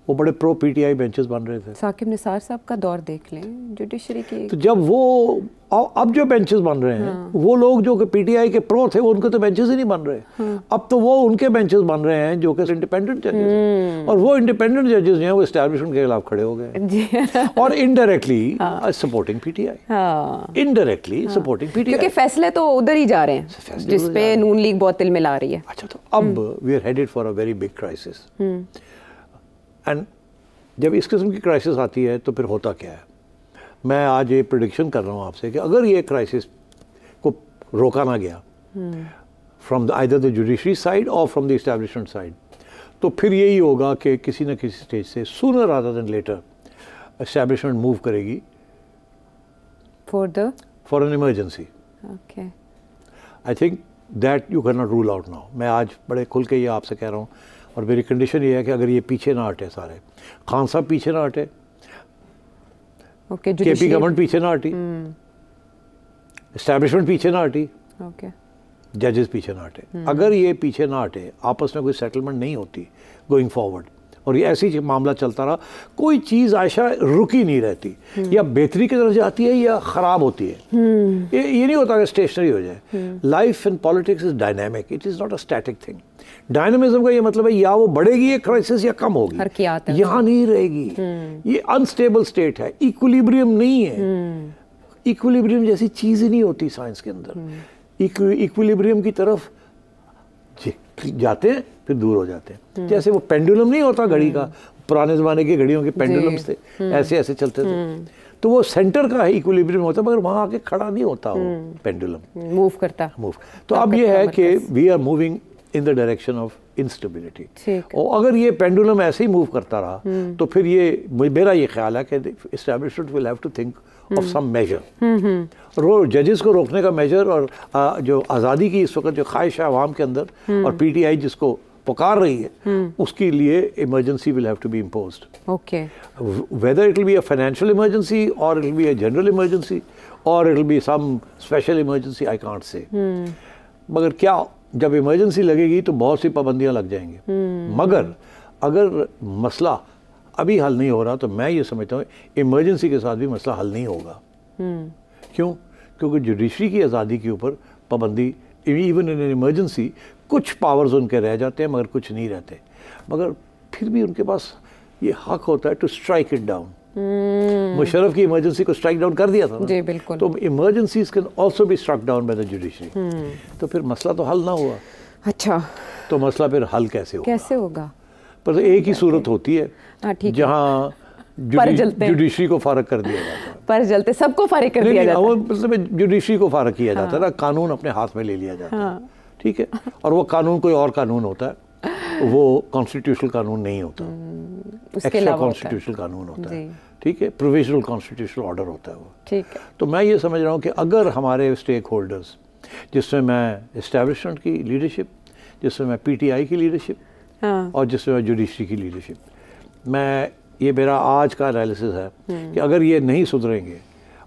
Speaker 2: वो बड़े प्रो पीटीआई बेंचेस बन रहे थे।
Speaker 1: साकिब निसार साहब का दौर देख लें, जुडिशरी की।
Speaker 2: तो जब वो अब जो बेंचेस बन रहे हैं, वो लोग जो कि पीटीआई के प्रो थे, वो उनके तो बेंचेस ही नहीं बन रहे। अब तो वो उनके बेंचेस बन रहे हैं जो कि इंडिपेंडेंट जजेस हैं, और वो इंडिपेंडेंट जजेस जो हैं वो एस्टैब्लिशमेंट के खिलाफ खड़े हो गए और indirectly supporting PTI, indirectly supporting PTI,
Speaker 1: क्योंकि फैसले तो उधर ही जा रहे हैं जिस पे नून लीग बहुत तिल मिला रही है।
Speaker 2: अच्छा, तो अब we are headed for a very big crisis. And जब इस किस्म की क्राइसिस आती है तो फिर होता क्या है? मैं आज ये प्रेडिक्शन कर रहा हूँ आपसे कि अगर ये क्राइसिस को रोका ना गया from either the judiciary side और फ्रॉम द एस्टैब्लिशमेंट साइड, तो फिर यही होगा कि किसी न किसी स्टेज से sooner rather than later establishment move करेगी for an emergency.
Speaker 1: Okay,
Speaker 2: I think that you can not rule out now. मैं आज बड़े खुल के ये आपसे कह रहा हूँ, और मेरी कंडीशन ये है कि अगर ये पीछे ना हटे, सारे खान साहब पीछे ना हटे, केपी गवर्नमेंट पीछे ना हटी, एस्टैब्लिशमेंट पीछे ना हटी, जजेस पीछे ना हटे, अगर ये पीछे ना हटे, आपस में कोई सेटलमेंट नहीं होती गोइंग फॉरवर्ड, और ये ऐसी मामला चलता रहा, कोई चीज़ आयशा रुकी नहीं रहती, या बेहतरी की तरफ जाती है या ख़राब होती है। ये नहीं होता कि स्टेशनरी हो जाए। Life in politics is dynamic, it is not a static thing. Dynamism का ये मतलब है या वो बढ़ेगी ये क्राइसिस या कम होगी, यहाँ नहीं रहेगी। ये अनस्टेबल स्टेट है, इक्विलिब्रियम नहीं है। इक्विलिब्रियम जैसी चीज़ ही नहीं होती साइंस के अंदर। इक्विलिब्रियम की तरफ जाते हैं फिर दूर हो जाते हैं। जैसे वो पेंडुलम नहीं होता घड़ी का, पुराने ज़माने की घड़ियों के पेंडुलम्स थे, ऐसे ऐसे चलते थे, तो वो सेंटर का इक्विलिब्रियम होता है, मगर वहाँ आके खड़ा नहीं होता वो पेंडुलम,
Speaker 1: मूव करता।
Speaker 2: तो अब ये है कि we are moving in the direction of instability. और अगर ये पेंडुलम ऐसे ही मूव करता रहा तो फिर ये, मेरा ये ख्याल है कि establishment will have to think of some measure. और जजेस को रोकने का मेजर, और जो आज़ादी की इस वक्त जो ख्वाहिश है आवाम के अंदर, और पीटीआई जिसको पुकार रही है, उसके लिए emergency will have to be imposed.
Speaker 1: Okay,
Speaker 2: whether it will be a financial emergency और it will be a general emergency और it will be some special emergency, I can't say. मगर क्या जब इमरजेंसी लगेगी तो बहुत सी पाबंदियां लग जाएंगी। मगर अगर मसला अभी हल नहीं हो रहा तो मैं ये समझता हूँ इमरजेंसी के साथ भी मसला हल नहीं होगा। क्यों? क्योंकि जुडिशरी की आज़ादी के ऊपर पाबंदी, इवन इन इमरजेंसी कुछ पावर्स उनके रह जाते हैं मगर कुछ नहीं रहते, मगर फिर भी उनके पास ये हक होता है to strike it down. Musharraf की इमरजेंसी को स्ट्राइक डाउन कर दिया था ना,
Speaker 1: जी बिल्कुल।
Speaker 2: तो emergencies can also be struck down by the judiciary. तो फिर मसला तो हल ना हुआ।
Speaker 1: अच्छा,
Speaker 2: तो मसला फिर हल कैसे
Speaker 1: होगा?
Speaker 2: पर तो एक ही सूरत होती है जहाँ जुडिशरी को फारग कर दिया जाता है।
Speaker 1: पर जलते सबको फारिग कर दिया जाता है,
Speaker 2: मतलब जुडिशरी को फारग किया जाता है ना, कानून अपने हाथ में ले लिया जाता है। ठीक है, और वो कानून कोई और कानून होता है, वो कॉन्स्टिट्यूशनल कानून नहीं होता, एक्स्ट्रा कॉन्स्टिट्यूशनल कानून होता है। ठीक है, प्रोविजनल कॉन्स्टिट्यूशनल ऑर्डर होता है वो।
Speaker 1: ठीक है,
Speaker 2: तो मैं ये समझ रहा हूँ कि अगर हमारे स्टेक होल्डर्स, जिसमें मैं एस्टैब्लिशमेंट की लीडरशिप, जिसमें मैं पीटीआई की लीडरशिप और जिसमें मैं जुडिशरी की लीडरशिप, मैं ये मेरा आज का एनालिसिस है कि अगर ये नहीं सुधरेंगे,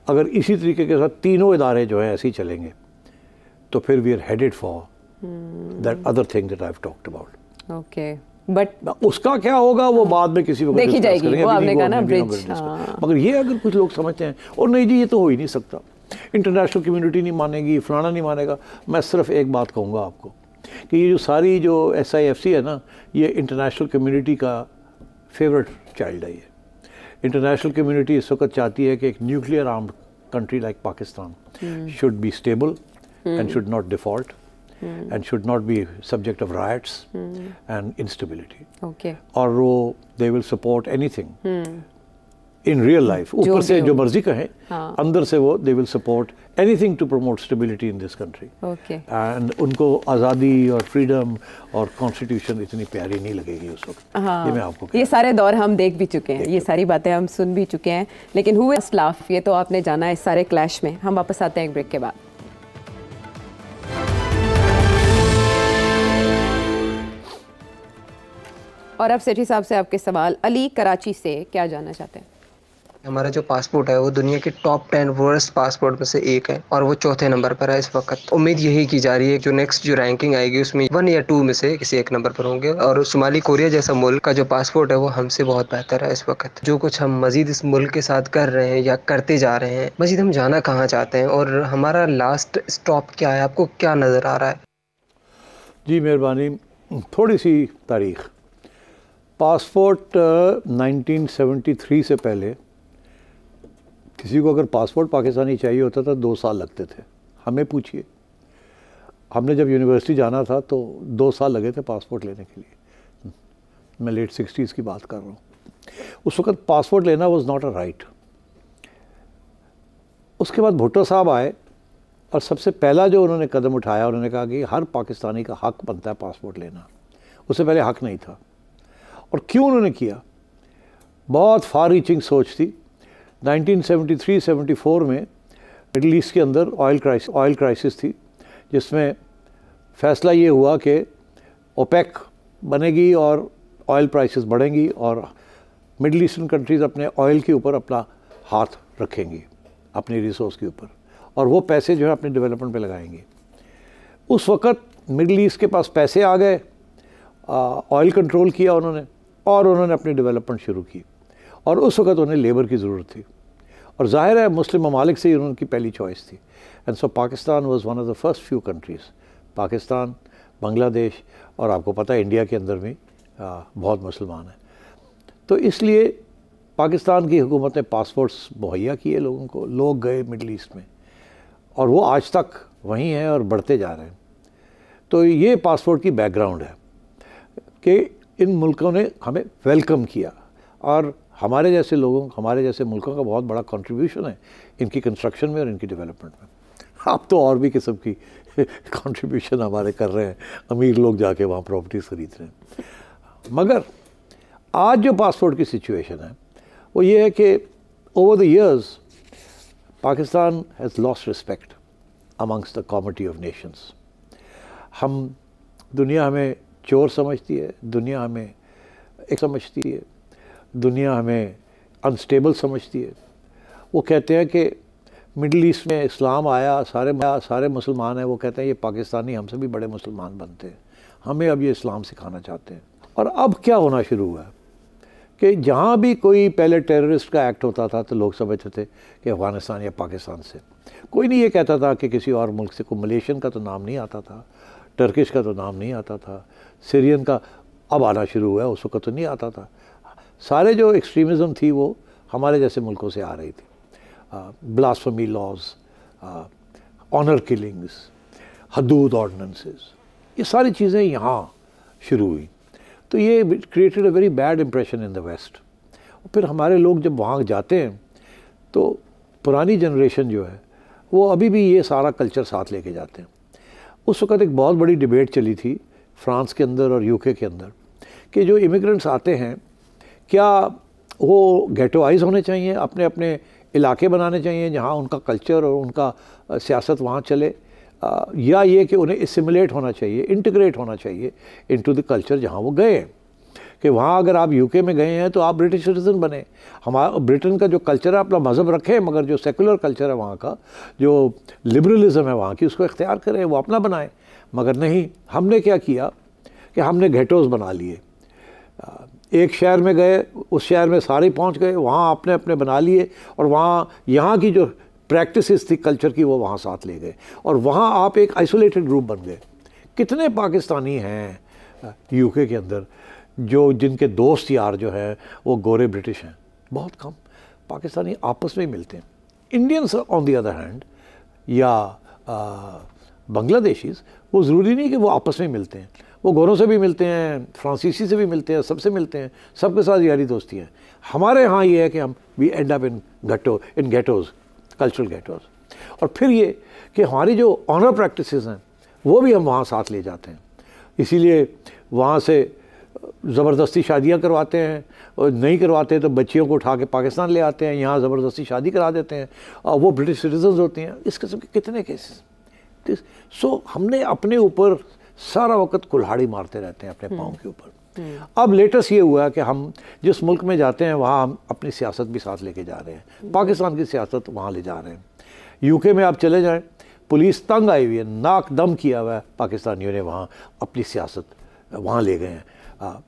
Speaker 2: अगर इसी तरीके के साथ तीनों इदारे जो हैं ऐसे ही चलेंगे, तो फिर we are headed for that other thing that I have talked about.
Speaker 1: Okay, but
Speaker 2: उसका क्या होगा वो बाद में किसी वक्त
Speaker 1: देखी जाएगी, वो आपने कहा ना ब्रिज।
Speaker 2: मगर ये अगर कुछ लोग समझते हैं और नहीं जी ये तो हो ही नहीं सकता, इंटरनेशनल कम्युनिटी नहीं मानेगी, फलाना नहीं मानेगा, मैं सिर्फ एक बात कहूँगा आपको कि ये जो सारी जो SIFC है ना, ये इंटरनेशनल कम्युनिटी का फेवरेट चाइल्ड है। ये इंटरनेशनल कम्युनिटी इस वक्त चाहती है कि एक nuclear armed country like Pakistan should be stable and should not default and should not be subject of riots and instability.
Speaker 1: Okay.
Speaker 2: और वो they will support anything in real life, ऊपर से जो मर्जी कहें, अंदर से वो they will support anything to promote stability in this country. And उनको आज़ादी और फ्रीडम और कॉन्स्टिट्यूशन इतनी प्यारी नहीं लगेगी उस वक्त। ये मैं आपको
Speaker 1: ये सारे दौर हम देख भी चुके हैं, ये सारी बातें हम सुन भी चुके हैं, लेकिन हुए इस्लाफ ये तो आपने जाना है इस सारे क्लैश में। हम वापस आते हैं एक ब्रेक के बाद। और अब सेठी साहब से आपके सवाल। अली कराची से क्या जानना चाहते हैं?
Speaker 3: हमारा जो पासपोर्ट है वो दुनिया के टॉप 10 वर्स्ट पासपोर्ट में से एक है और वो चौथे नंबर पर है इस वक्त। उम्मीद यही की जा रही है जो नेक्स्ट जो रैंकिंग आएगी उसमें 1 या 2 में से किसी एक नंबर पर होंगे। और शुमाली कोरिया जैसा मुल्क का जो पासपोर्ट है वो हमसे बहुत बेहतर है इस वक्त। जो कुछ हम मजीद इस मुल्क के साथ कर रहे हैं या करते जा रहे हैं, मजीद हम जाना कहाँ चाहते हैं और हमारा लास्ट स्टॉप क्या है, आपको क्या नज़र आ रहा है?
Speaker 2: जी मेहरबानी, थोड़ी सी तारीख। पासपोर्ट 1973 से पहले किसी को अगर पासपोर्ट पाकिस्तानी चाहिए होता था 2 साल लगते थे। हमें पूछिए, हमने जब यूनिवर्सिटी जाना था तो 2 साल लगे थे पासपोर्ट लेने के लिए। मैं लेट 60s की बात कर रहा हूँ। उस वक्त पासपोर्ट लेना वाज नॉट अ राइट। उसके बाद भुट्टो साहब आए और सबसे पहला जो उन्होंने कदम उठाया, उन्होंने कहा कि हर पाकिस्तानी का हक बनता है पासपोर्ट लेना। उससे पहले हक नहीं था। और क्यों उन्होंने किया? बहुत फार रीचिंग सोच थी। 1973-74 में मिडल ईस्ट के अंदर ऑयल क्राइसिस थी, जिसमें फ़ैसला ये हुआ कि ओपेक बनेगी और ऑयल प्राइसेस बढ़ेंगी और मिडल ईस्टर्न कंट्रीज़ अपने ऑयल के ऊपर अपना हाथ रखेंगी, अपनी रिसोर्स के ऊपर, और वो पैसे जो है अपने डेवलपमेंट पे लगाएंगी। उस वक़्त मिडल ईस्ट के पास पैसे आ गए, ऑयल कंट्रोल किया उन्होंने और उन्होंने अपनी डेवलपमेंट शुरू की। और उस वक्त उन्हें लेबर की ज़रूरत थी और ज़ाहिर है मुस्लिम ममालिक से ही उनकी पहली चॉइस थी। And so Pakistan was one of the first few countries, Pakistan, Bangladesh और आपको पता है इंडिया के अंदर भी बहुत मुसलमान हैं। तो इसलिए पाकिस्तान की हुकूमत ने पासपोर्ट्स मुहैया किए लोगों को, लोग गए मिडल ईस्ट में और वो आज तक वहीं हैं और बढ़ते जा रहे हैं। तो ये पासपोर्ट की बैकग्राउंड है कि इन मुल्कों ने हमें वेलकम किया और हमारे जैसे लोगों, हमारे जैसे मुल्कों का बहुत बड़ा कंट्रीब्यूशन है इनकी कंस्ट्रक्शन में और इनकी डेवलपमेंट में। आप तो और भी किस्म की कंट्रीब्यूशन हमारे कर रहे हैं, अमीर लोग जाके वहाँ प्रॉपर्टीज़ खरीद रहे हैं। मगर आज जो पासपोर्ट की सिचुएशन है वो ये है कि over the years Pakistan has lost respect amongst the comity of Nations. हम, दुनिया हमें चोर समझती है, दुनिया हमें एक समझती है, दुनिया हमें अनस्टेबल समझती है। वो कहते हैं कि मिडल ईस्ट में इस्लाम आया, सारे मुसलमान हैं, वो कहते हैं ये पाकिस्तानी हमसे भी बड़े मुसलमान बनते हैं, हमें अब ये इस्लाम सिखाना चाहते हैं। और अब क्या होना शुरू हुआ है कि जहाँ भी कोई पहले टेररिस्ट का एक्ट होता था तो लोग समझते थे कि अफ़गानिस्तान या पाकिस्तान से। कोई नहीं ये कहता था कि किसी और मुल्क से। कोई मलेशियन का तो नाम नहीं आता था, टर्किश का तो नाम नहीं आता था, सीरियन का अब आना शुरू हुआ है, उस वक्त तो नहीं आता था। सारे जो एक्सट्रीमिज़म थी वो हमारे जैसे मुल्कों से आ रही थी। Blasphemy laws, honour killings, Hudood ordinances, ये सारी चीज़ें यहाँ शुरू हुई। तो ये created a very bad impression in the West. फिर हमारे लोग जब वहाँ जाते हैं तो पुरानी जनरेशन जो है वो अभी भी ये सारा कल्चर साथ लेके जाते हैं। उस वक़्त एक बहुत बड़ी डिबेट चली थी फ्रांस के अंदर और यूके के अंदर कि जो इमिग्रेंट्स आते हैं क्या वो गेटोआइज होने चाहिए, अपने अपने इलाके बनाने चाहिए जहाँ उनका कल्चर और उनका सियासत वहाँ चले, या ये कि उन्हें एसिमिलेट होना चाहिए, इंटीग्रेट होना चाहिए इनटू द कल्चर जहाँ वो गए। कि वहाँ अगर आप यूके में गए हैं तो आप ब्रिटिश सिटीज़न बने, हमारा ब्रिटेन का जो कल्चर है अपना मज़हब रखें, मगर जो सेकुलर कल्चर है वहाँ का, जो लिबरलिज़म है वहाँ की, उसको इख्तियार करें, वो अपना बनाएं। मगर नहीं, हमने क्या किया कि हमने गेटोज़ बना लिए। एक शहर में गए, उस शहर में सारे पहुँच गए, वहाँ अपने अपने बना लिए और वहाँ यहाँ की जो प्रैक्टिसेस थी कल्चर की वो वहाँ साथ ले गए और वहाँ आप एक आइसोलेटेड ग्रुप बन गए। कितने पाकिस्तानी हैं यूके के अंदर जो जिनके दोस्त यार जो है वो गोरे ब्रिटिश हैं? बहुत कम। पाकिस्तानी आपस में ही मिलते हैं। Indians on the other hand या बांग्लादेशीज़, वो ज़रूरी नहीं कि वो आपस में मिलते हैं, वो गोरों से भी मिलते हैं, फ्रांसीसी से भी मिलते हैं, सबसे मिलते हैं, सबके साथ यारी दोस्ती है। हमारे यहाँ ये है कि हम we end up in ghettos, cultural ghettos. और फिर ये कि हमारी जो ऑनर प्रैक्टिसेस हैं वो भी हम वहाँ साथ ले जाते हैं। इसीलिए वहाँ से ज़बरदस्ती शादियाँ करवाते हैं, और नहीं करवाते तो बच्चियों को उठा के पाकिस्तान ले आते हैं, यहाँ ज़बरदस्ती शादी करा देते हैं और वो ब्रिटिश सिटीजन्स होती हैं। इस किस्म के कितने केसेस। सो हमने अपने ऊपर सारा वक्त कुल्हाड़ी मारते रहते हैं अपने पाँव के ऊपर। अब लेटेस्ट ये हुआ कि हम जिस मुल्क में जाते हैं वहाँ हम अपनी सियासत भी साथ लेके जा रहे हैं, पाकिस्तान की सियासत वहाँ ले जा रहे हैं। यूके में आप चले जाएं, पुलिस तंग आई हुई है, नाक दम किया हुआ है पाकिस्तानियों ने, वहाँ अपनी सियासत वहाँ ले गए हैं।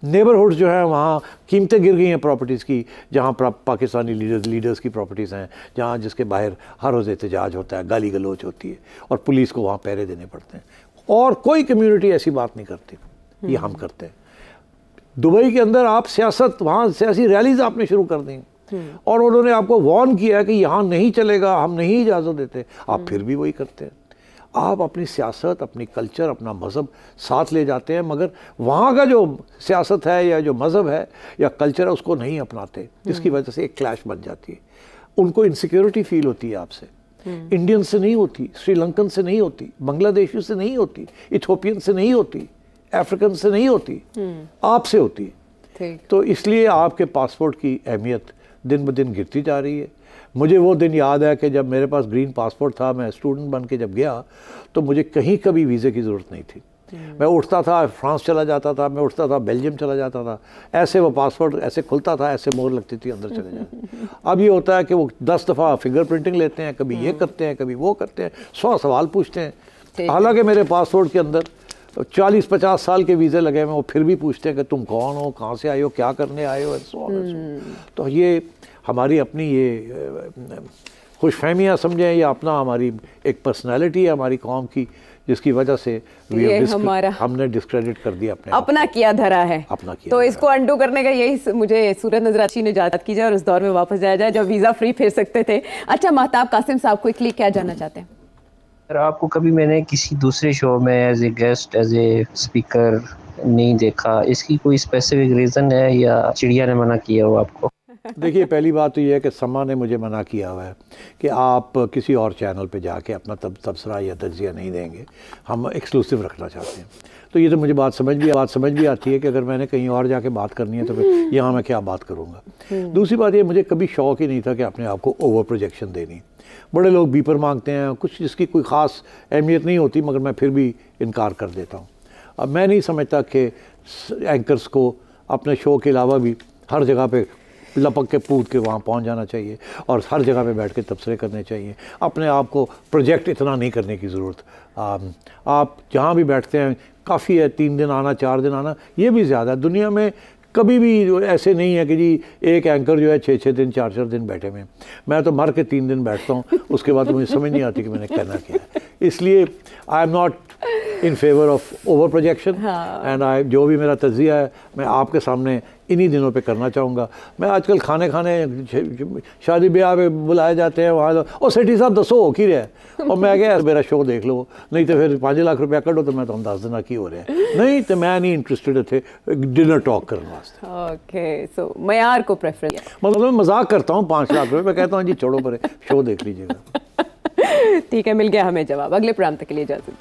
Speaker 2: नेबरहुड जो है वहाँ कीमतें गिर गई हैं प्रॉपर्टीज़ की, जहाँ पाकिस्तानी लीडर्स की प्रॉपर्टीज़ हैं, जहाँ जिसके बाहर हर रोज़ एहतजाज होता है, गाली गलोच होती है और पुलिस को वहाँ पहरे देने पड़ते हैं। और कोई कम्युनिटी ऐसी बात नहीं करती, ये हम करते हैं। दुबई के अंदर आप सियासत, वहाँ सियासी रैलीज आपने शुरू कर दी और उन्होंने आपको वार्न किया है कि यहाँ नहीं चलेगा, हम नहीं इजाज़त देते, आप फिर भी वही करते हैं। आप अपनी सियासत, अपनी कल्चर, अपना मज़हब साथ ले जाते हैं, मगर वहाँ का जो सियासत है या जो मज़हब है या कल्चर है उसको नहीं अपनाते, जिसकी वजह से एक क्लैश बन जाती है। उनको इनसिक्योरिटी फील होती है आपसे। इंडियन से नहीं होती, श्रीलंकन से नहीं होती, बांग्लादेशी से नहीं होती, इथोपियन से नहीं होती, अफ्रीकन से नहीं होती, आपसे होती है। तो इसलिए आपके पासपोर्ट की अहमियत दिन ब दिन गिरती जा रही है। मुझे वो दिन याद है कि जब मेरे पास ग्रीन पासपोर्ट था, मैं स्टूडेंट बन के जब गया तो मुझे कहीं कभी वीज़े की ज़रूरत नहीं थी। मैं उठता था, फ्रांस चला जाता था, मैं उठता था, बेल्जियम चला जाता था, ऐसे वो पासपोर्ट ऐसे खुलता था, ऐसे मोहर लगती थी, अंदर चले जाते। अब ये होता है कि वो 10 दफ़ा फिंगर प्रिंटिंग लेते हैं, कभी ये करते हैं, कभी वो करते हैं, 100 सवाल पूछते हैं। हालांकि मेरे पासपोर्ट के अंदर 40-50 साल के वीज़े लगे हुए, वो फिर भी पूछते हैं कि तुम कौन हो, कहाँ से आए हो, क्या करने आए हो, तो ये हमारी अपनी ये खुशफहमियाँ समझें या अपना हमारी एक पर्सनालिटी है हमारी कौम की, जिसकी वजह से हमने डिस्क्रेडिट कर दिया,
Speaker 1: अपना किया धरा है, अपना किया। तो इसको अंडू करने का यही मुझे सूरत नजर अच्छी निजात की जाए और उस दौर में वापस जाया जाए जब वीज़ा फ्री फिर सकते थे। अच्छा महताब कासिम साहब, क्विकली क्या जानना चाहते हैं?
Speaker 4: आपको कभी मैंने किसी दूसरे शो में as a guest, as a speaker नहीं देखा, इसकी कोई स्पेसिफिक रीज़न है या चिड़िया ने मना किया हो आपको?
Speaker 2: देखिए, पहली बात तो ये है कि समा ने मुझे मना किया हुआ है कि आप किसी और चैनल पे जाके अपना तबसरा या तज्जिया नहीं देंगे, हम एक्सक्लूसिव रखना चाहते हैं। तो ये तो मुझे बात समझ भी आती है कि अगर मैंने कहीं और जाके बात करनी है तो फिर यहाँ मैं क्या बात करूँगा। दूसरी बात ये, मुझे कभी शौक़ ही नहीं था कि अपने आप को ओवर प्रोजेक्शन देनी। बड़े लोग बीपर मांगते हैं, कुछ जिसकी कोई ख़ास अहमियत नहीं होती, मगर मैं फिर भी इनकार कर देता हूँ। अब मैं नहीं समझता कि एंकर्स को अपने शो के अलावा भी हर जगह पे लपक के कूद के वहाँ पहुँच जाना चाहिए और हर जगह पे बैठ के तबसरे करने चाहिए। अपने आप को प्रोजेक्ट इतना नहीं करने की ज़रूरत। आप जहाँ भी बैठते हैं काफ़ी है, 3 दिन आना, 4 दिन आना, ये भी ज़्यादा है। दुनिया में कभी भी ऐसे नहीं है कि जी एक एंकर जो है 6-6 दिन 4-4 दिन बैठे हुए। मैं तो मर के 3 दिन बैठता हूँ, उसके बाद तो मुझे समझ नहीं आती कि मैंने कहना क्या है। इसलिए I am not in favour of over projection and जो भी मेरा तज्जिया है मैं आपके सामने इन्हीं दिनों पे करना चाहूँगा। मैं आजकल खाने शादी ब्याह में बुलाए जाते हैं, वहाँ ओ सेठी साहब दसो हो की रहा, और मैं क्या मेरा शो देख लो, नहीं तो फिर 5 लाख रुपया कटो तो मैं तो अंदाज़ देना की हो रहा है। नहीं तो मैं नहीं इंटरेस्टेड थे डिनर टॉक करने वास्ते।
Speaker 1: ओके, सो मयार को प्रेफरेंस,
Speaker 2: मतलब मैं मजाक करता हूँ 5 लाख रुपये, मैं कहता हूँ जी छोड़ो परे, शो देख लीजिएगा।
Speaker 1: ठीक है, मिल गया हमें जवाब। अगले प्रोग्राम तक के लिए इजाज़त।